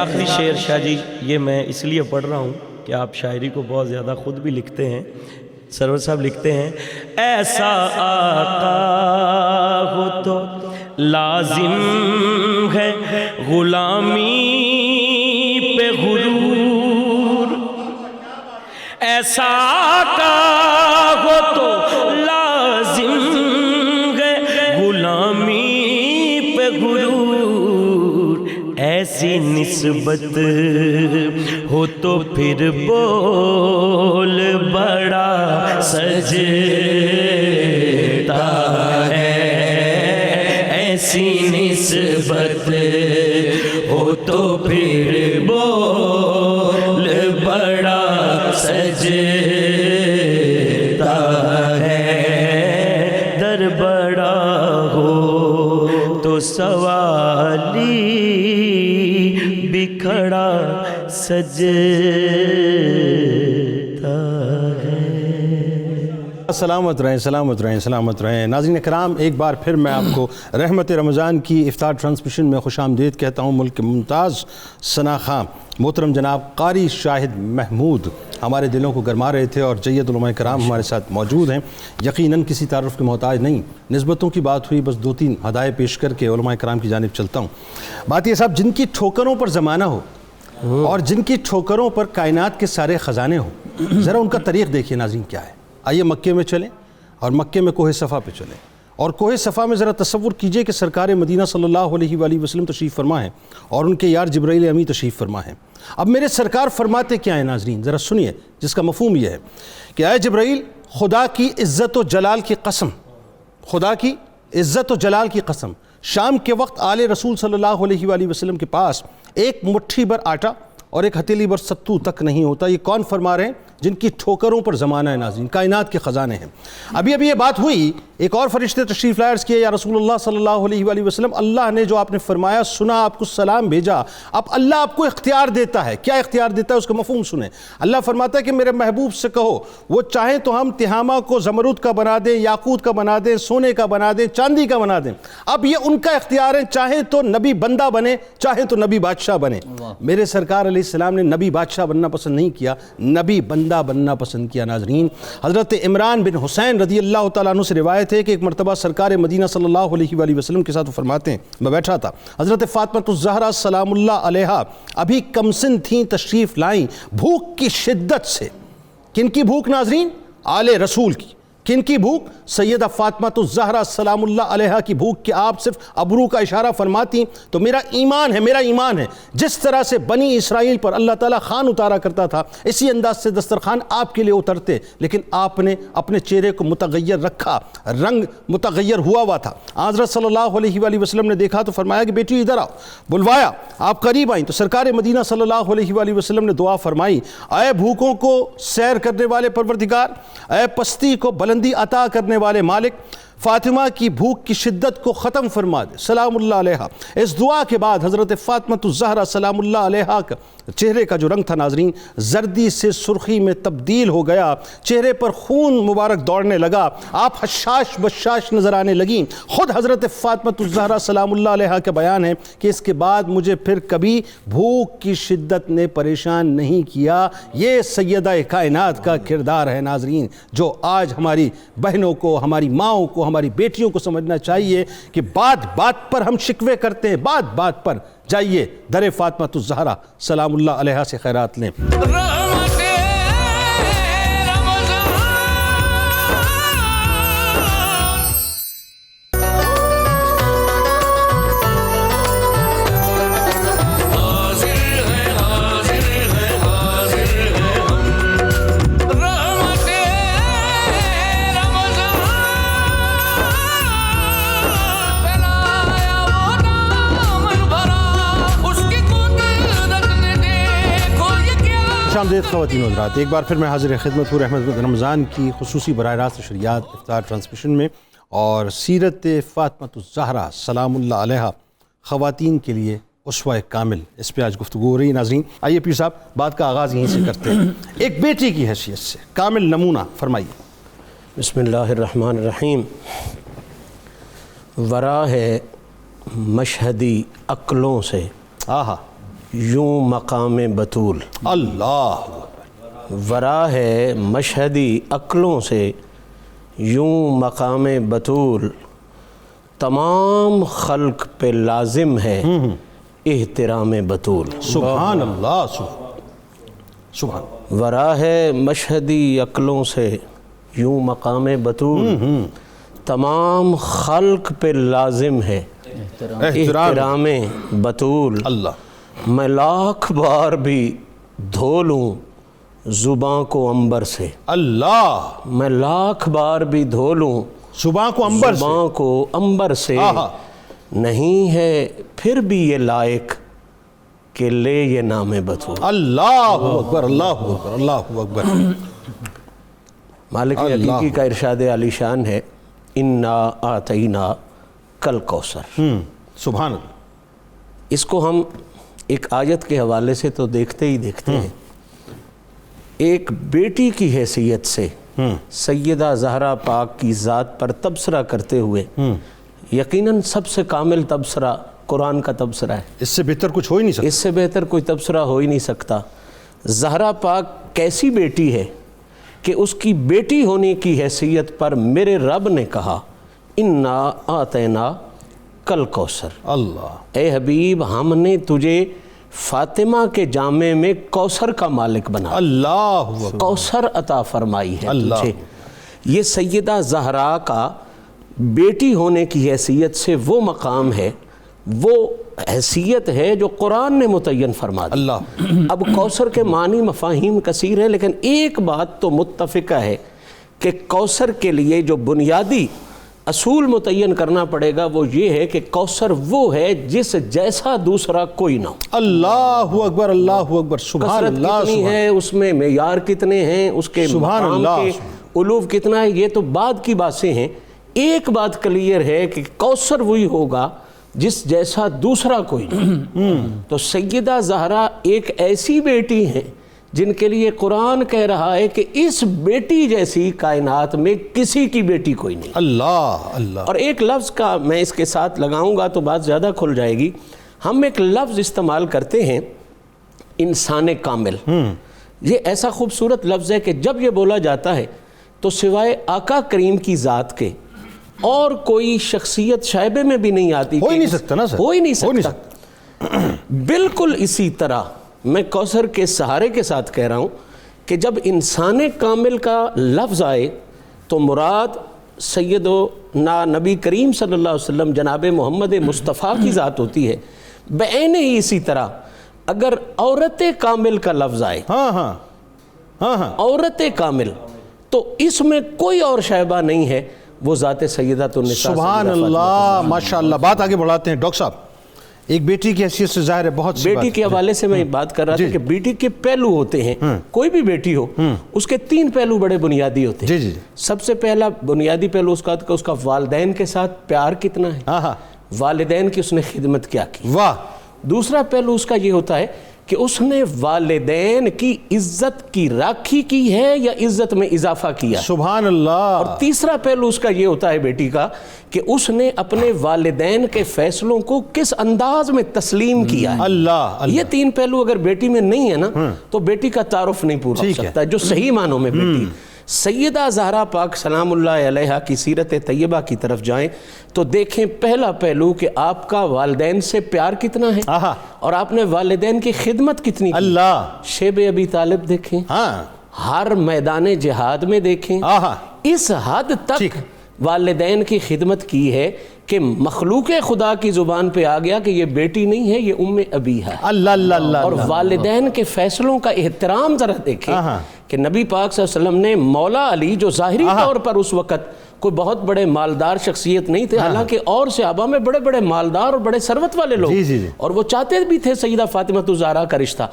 آخری شعر شاہ جی یہ میں اس لیے پڑھ رہا ہوں کہ آپ شاعری کو بہت زیادہ خود بھی لکھتے ہیں. سرور صاحب لکھتے ہیں ایسا آقا ہو تو لازم ہے غلامی پہ غرور. ایسا آقا ہو تو لازم ہے غلامی پہ غرور. ایسی نسبت ہو تو پھر بول بڑا سجتا ہے. ایسی نسبت ہو تو پھر بول بڑا سجتا ہے. در بڑا ہو تو سوالی بکھڑا سجتا ہے. سلامت رہیں، سلامت رہیں، سلامت رہیں. ناظرین کرام، ایک بار پھر میں آپ کو رحمت رمضان کی افطار ٹرانسمیشن میں خوش آمدید کہتا ہوں. ملک کے ممتاز ثنا خاں محترم جناب قاری شاہد محمود ہمارے دلوں کو گرما رہے تھے، اور جید علماء کرام ہمارے ساتھ موجود ہیں. یقیناً کسی تعارف کے محتاج نہیں، نسبتوں کی بات ہوئی، بس 2-3 ہدایت پیش کر کے علماء کرام کی جانب چلتا ہوں. بات یہ صاحب، جن کی ٹھوکروں پر زمانہ ہو اور جن کی ٹھوکروں پر کائنات کے سارے خزانے ہوں، ذرا ان کا طریق دیکھیے ناظرین کیا ہے. آئیے مکے میں چلیں اور مکے میں کوہ صفا پہ چلیں، اور کوہ صفا میں ذرا تصور کیجئے کہ سرکار مدینہ صلی اللہ علیہ وآلہ وسلم تشریف فرما ہیں اور ان کے یار جبرائیل امی تشریف فرما ہیں. اب میرے سرکار فرماتے کیا ہیں ناظرین، ذرا سنیے، جس کا مفہوم یہ ہے کہ اے جبرائیل، خدا کی عزت و جلال کی قسم، خدا کی عزت و جلال کی قسم، شام کے وقت آل رسول صلی اللہ علیہ وآلہ وسلم کے پاس ایک مٹھی بھر آٹا اور ایک ہتھیلی بھر ستو تک نہیں ہوتا. یہ کون فرما رہے ہیں؟ جن کی ٹھوکروں پر زمانہ ہے ناظرین، کائنات کے خزانے ہیں. ابھی یہ بات ہوئی، ایک اور فرشتے تشریف لائے، عرض کیا یا رسول اللہ صلی اللہ علیہ وآلہ وسلم، اللہ نے جو آپ نے فرمایا سنا، آپ کو سلام بھیجا. اب اللہ آپ کو اختیار دیتا ہے. کیا اختیار دیتا ہے؟ اس کا مفہوم سنیں. اللہ فرماتا ہے کہ میرے محبوب سے کہو وہ چاہیں تو ہم تہامہ کو زمرد کا بنا دیں، یاقوت کا بنا دیں، سونے کا بنا دیں، چاندی کا بنا دیں. اب یہ ان کا اختیار ہے، چاہیں تو نبی بندہ بنے، چاہیں تو نبی بادشاہ بنے. میرے سرکار علیہ السلام نے نبی بادشاہ بننا پسند نہیں کیا، نبی بندہ بننا پسند کیا. ناظرین، حضرت عمران بن حسین رضی اللہ تعالیٰ عنہ سے روایت ہے کہ ایک مرتبہ سرکار مدینہ صلی اللہ علیہ وآلہ وسلم کے ساتھ وہ فرماتے ہیں، میں بیٹھا تھا، حضرت فاطمہ الزہرا سلام اللہ علیہا ابھی کمسن تھیں، تشریف لائیں بھوک کی شدت سے. کن کی بھوک ناظرین؟ آل رسول کی. کن کی بھوک؟ سیدہ فاطمہ الزہرا سلام اللہ علیہا کی بھوک. کہ آپ صرف ابرو کا اشارہ فرماتی تو میرا ایمان ہے، میرا ایمان ہے. جس طرح سے بنی اسرائیل پر اللہ تعالیٰ خوان اتارا کرتا تھا، اسی انداز سے دسترخوان آپ کے لیے اترتے، لیکن آپ نے اپنے چہرے کو متغیر رکھا، رنگ متغیر ہوا تھا. حضرت صلی اللہ علیہ وآلہ وسلم نے دیکھا تو فرمایا کہ بیٹی ادھر آؤ. بلوایا، آپ قریب آئیں تو سرکار مدینہ صلی اللہ علیہ وآلہ وسلم نے دعا فرمائی، اے بھوکوں کو سیر کرنے والے پروردگار، اے پستی کو بلندی عطا کرنے والے مالک، فاطمہ کی بھوک کی شدت کو ختم فرما دے سلام اللہ علیہا. اس دعا کے بعد حضرت فاطمہ الزہرا سلام اللہ علیہا کا چہرے کا جو رنگ تھا ناظرین، زردی سے سرخی میں تبدیل ہو گیا. چہرے پر خون مبارک دوڑنے لگا، آپ حشاش بشاش نظر آنے لگیں. خود حضرت فاطمہ الزہرا سلام اللہ علیہا کا بیان ہے کہ اس کے بعد مجھے پھر کبھی بھوک کی شدت نے پریشان نہیں کیا. یہ سیدہ کائنات کا کردار ہے ناظرین، جو آج ہماری بہنوں کو، ہماری ماؤں کو، ہماری بیٹیوں کو سمجھنا چاہیے کہ بات بات پر ہم شکوے کرتے ہیں، بات بات پر جائیے در فاطمہ الزہرا سلام اللہ علیہا سے خیرات لیں. آمدید خواتین و حضرات، ایک بار پھر میں حاضر خدمت ہوں رحمت رمضان کی خصوصی براہ راست شریعت افطار ٹرانسمیشن میں، اور سیرت فاطمہ الزہرا سلام اللہ علیہا خواتین کے لیے اسوہ کامل، اس پہ آج گفتگو ہو رہی ہے. ناظرین آئیے پیر صاحب بات کا آغاز یہیں سے کرتے ہیں، ایک بیٹی کی حیثیت سے کامل نمونہ فرمائیے. بسم اللہ الرحمن الرحیم. ورا ہے مشہدی عقلوں سے، آہا یوں مقام بطول، اللہ ورا ہے مشہدی عقلوں سے یوں مقام بطول، تمام خلق پہ لازم ہے احترام بطول۔ سبحان اللہ، سبحان، ورا ہے مشہدی عقلوں سے یوں مقام بطول، تمام خلق پہ لازم ہے احترام بطول۔ اللہ، میں لاکھ بار بھی دھو لوں زباں کو عنبر سے، اللہ، میں لاکھ بار بھی دھو لوں زباں کو عنبر سے، زباں کو عنبر سے، نہیں ہے پھر بھی یہ لائق کہ لے یہ نام بطول۔ اللہ اکبر، اللہ اکبر، اللہ اکبر۔ مالک حقیقی کا ارشاد عالی شان ہے، انا آتینا کل کوثر۔ سبحان اللہ۔ اس کو ہم ایک آیت کے حوالے سے تو دیکھتے ہی دیکھتے ہیں، ایک بیٹی کی حیثیت سے سیدہ زہرا پاک کی ذات پر تبصرہ کرتے ہوئے یقیناً سب سے کامل تبصرہ قرآن کا تبصرہ ہے، اس سے بہتر کچھ ہو ہی نہیں سکتا، اس سے بہتر کوئی تبصرہ ہو ہی نہیں سکتا۔ زہرا پاک کیسی بیٹی ہے کہ اس کی بیٹی ہونے کی حیثیت پر میرے رب نے کہا انا آتینا کل کوثر، اللہ، اے حبیب ہم نے تجھے فاطمہ کے جامع میں کوثر کا مالک بنا، اللہ اکبر، کوثر عطا فرمائی ہے اللہ۔ تجھے۔ یہ سیدہ زہرا کا بیٹی ہونے کی حیثیت سے وہ مقام ہے، وہ حیثیت ہے جو قرآن نے متعین فرما دی۔ اللہ، اب کوثر کے معنی مفاہیم کثیر ہیں، لیکن ایک بات تو متفقہ ہے کہ کوثر کے لیے جو بنیادی اصول متعین کرنا پڑے گا وہ یہ ہے کہ کوثر وہ ہے جس جیسا دوسرا کوئی نہ ہو۔ اللہ اکبر، اللہ اکبر، سبحان کثرت اللہ، کتنی ہے، اس میں معیار کتنے ہیں، اس کے سبحان مقام اللہ، کے علوف کتنا ہے، یہ تو بعد کی باتیں ہیں۔ ایک بات کلیئر ہے کہ کوثر وہی ہوگا جس جیسا دوسرا کوئی نہیں۔ تو سیدہ زہرا ایک ایسی بیٹی ہیں جن کے لیے قرآن کہہ رہا ہے کہ اس بیٹی جیسی کائنات میں کسی کی بیٹی کوئی نہیں۔ اللہ، اللہ، اور ایک لفظ کا میں اس کے ساتھ لگاؤں گا تو بات زیادہ کھل جائے گی۔ ہم ایک لفظ استعمال کرتے ہیں انسان کامل، یہ ایسا خوبصورت لفظ ہے کہ جب یہ بولا جاتا ہے تو سوائے آقا کریم کی ذات کے اور کوئی شخصیت شائبے میں بھی نہیں آتی، ہو ہی نہیں سکتا نا سر، ہو ہی نہیں سکتا۔ بالکل اسی طرح میں کوثر کے سہارے کے ساتھ کہہ رہا ہوں کہ جب انسان کامل کا لفظ آئے تو مراد سیدنا نبی کریم صلی اللہ علیہ وسلم جناب محمد مصطفیٰ کی ذات ہوتی ہے۔ بعین ہی اسی طرح اگر عورت کامل کا لفظ آئے، ہاں ہاں ہاں ہاں، عورت کامل، تو اس میں کوئی اور شائبہ نہیں ہے، وہ ذات سیدۃ النساء۔ سبحان اللہ، ماشاء اللہ۔ بات آگے بڑھاتے ہیں ڈاکٹر صاحب، ایک بیٹی کی حیثیت سے ظاہر ہے بہت سی بیٹی کے حوالے سے میں بات کر رہا تھا کہ بیٹی کے پہلو ہوتے ہیں، کوئی بھی بیٹی ہو اس کے 3 پہلو بڑے بنیادی ہوتے ہیں۔ جی جی، سب سے پہلا بنیادی پہلو اس کا والدین کے ساتھ پیار کتنا ہے، ہاں ہاں، والدین کی اس نے خدمت کیا کی۔ واہ، دوسرا پہلو اس کا یہ ہوتا ہے کہ اس نے والدین کی عزت کی راکھی کی ہے یا عزت میں اضافہ کیا۔ سبحان اللہ۔ اور تیسرا پہلو اس کا یہ ہوتا ہے بیٹی کا کہ اس نے اپنے والدین کے فیصلوں کو کس انداز میں تسلیم کیا ہے۔ اللہ، یہ 3 پہلو اگر بیٹی میں نہیں ہے نا تو بیٹی کا تعارف نہیں پورا ہو سکتا جو صحیح معنوں میں بیٹی۔ سیدہ زہرا پاک سلام اللہ علیہا کی سیرت طیبہ کی طرف جائیں تو دیکھیں پہلا پہلو کہ آپ کا والدین سے پیار کتنا ہے اور آپ نے والدین کی خدمت کتنی کی۔ اللہ، شیب ابی طالب دیکھیں، ہاں، ہر میدان جہاد میں دیکھیں، اس حد تک والدین کی خدمت کی ہے کہ مخلوق خدا کی زبان پہ آ گیا کہ یہ بیٹی نہیں ہے، یہ ام ابی ہے۔ اللہ اللہ اللہ۔ اور والدین کے فیصلوں کا احترام ذرا دیکھیں کہ نبی پاک صلی اللہ علیہ وسلم نے مولا علی جو ظاہری طور پر اس وقت کوئی بہت بڑے مالدار شخصیت نہیں تھے، حالانکہ اور صحابہ میں بڑے بڑے مالدار اور بڑے ثروت والے لوگ، اور وہ چاہتے بھی تھے سیدہ فاطمہ الزہرا کا رشتہ،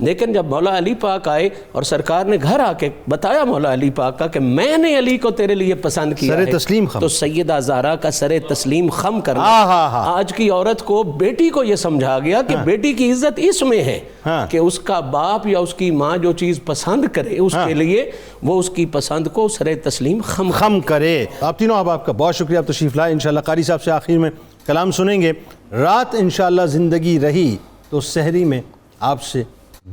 لیکن جب مولا علی پاک آئے اور سرکار نے گھر آ کے بتایا مولا علی پاک کا کہ میں نے علی کو تیرے لیے پسند کیا ہے، تو سیدہ زہرا کا سر تسلیم خم کرنا آج کی عورت کو، بیٹی کو یہ سمجھا گیا کہ بیٹی کی عزت اس میں ہے کہ اس کا باپ یا اس کی ماں جو چیز پسند کرے اس کے لیے وہ اس کی پسند کو سر تسلیم خم کرے۔ آپ تینوں آپ کا بہت شکریہ، آپ تشریف لائے۔ انشاءاللہ قاری صاحب سے آخر میں کلام سنیں گے۔ رات انشاءاللہ زندگی رہی تو سحری میں آپ سے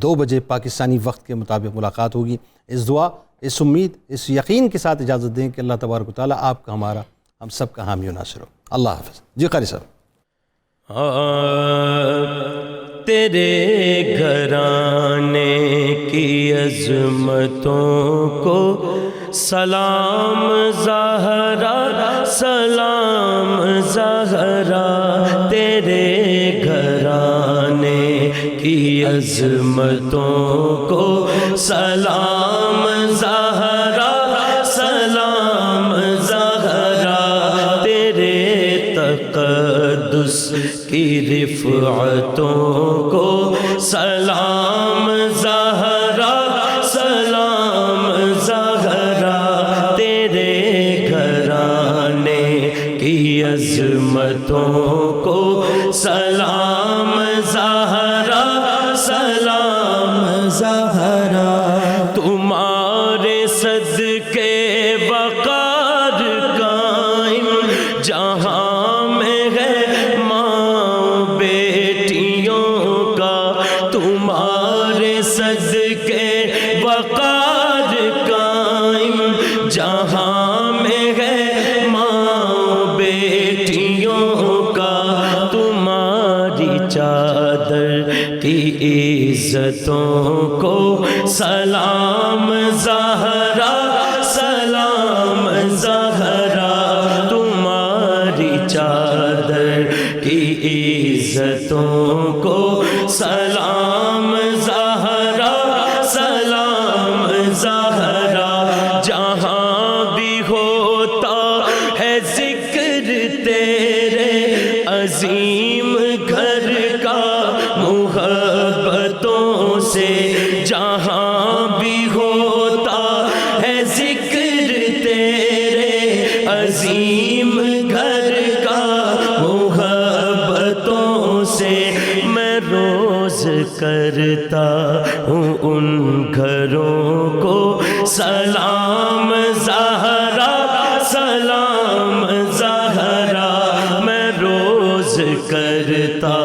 2 بجے پاکستانی وقت کے مطابق ملاقات ہوگی. اس دعا، اس امید، اس یقین کے ساتھ اجازت دیں کہ اللہ تبارک و تعالیٰ آپ کا، ہمارا، ہم سب کا حامی و ناصر ہو. اللہ حافظ. جی قاری صاحب. تیرے گھرانے کی عظمتوں کو سلام زہرا، سلام زہرا. تیرے گھرانے کی عظمتوں کو سلام زہرا، سلام زہرا. تیرے تقدس کی رفعتوں کو سلام زہرا، سلام زہرا. تیرے گھرانے کی عظمتوں کو سلام زہرا، سلام زہرا. تمہارے صدقے وقار قائم جہاں میں ہے ماں بیٹیوں کا. تمہارے صدقے وقار قائم جہاں میں ہے ماں بیٹیوں کا. تمہاری چادر کی عزتوں کو سلام زہرا، سلام زہرا. تمہاری چادر کی عزتوں کو سلام زہرا، سلام زہرا. جہاں بھی ہوتا ہے ذکر تیرے عظیم گھر کا محبتوں سے. جہاں بھی ہوتا ہے ذکر تیرے عظیم گھر کا محبتوں سے. میں روز کرتا ہوں ان گھروں کو سلام زہرا، سلام زہرا. میں روز کرتا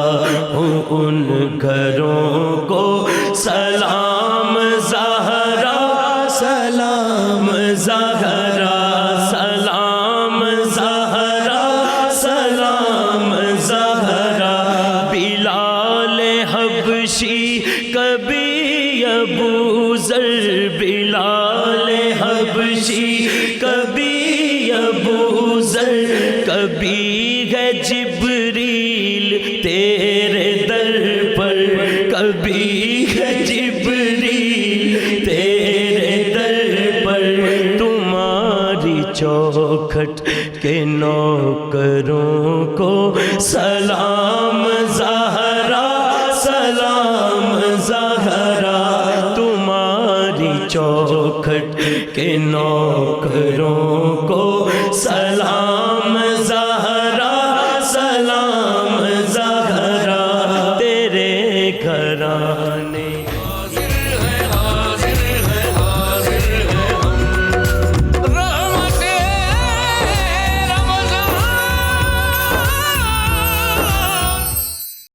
ہوں ان گھروں کو سلام زہرا، سلام زہرا. سلام زہرا، سلام زہرا. بلال حبشی کبھی ابو ذر، بلال حبشی کبھی ابو ذر. کبھی ہے جبریل تیرے در پر، کبھی ہے جبریل تیرے در پر. تمہاری چوکھٹ کے نوکروں کو سلام زہرا، سلام زہرا. تمہاری چوکھٹ کے نوکروں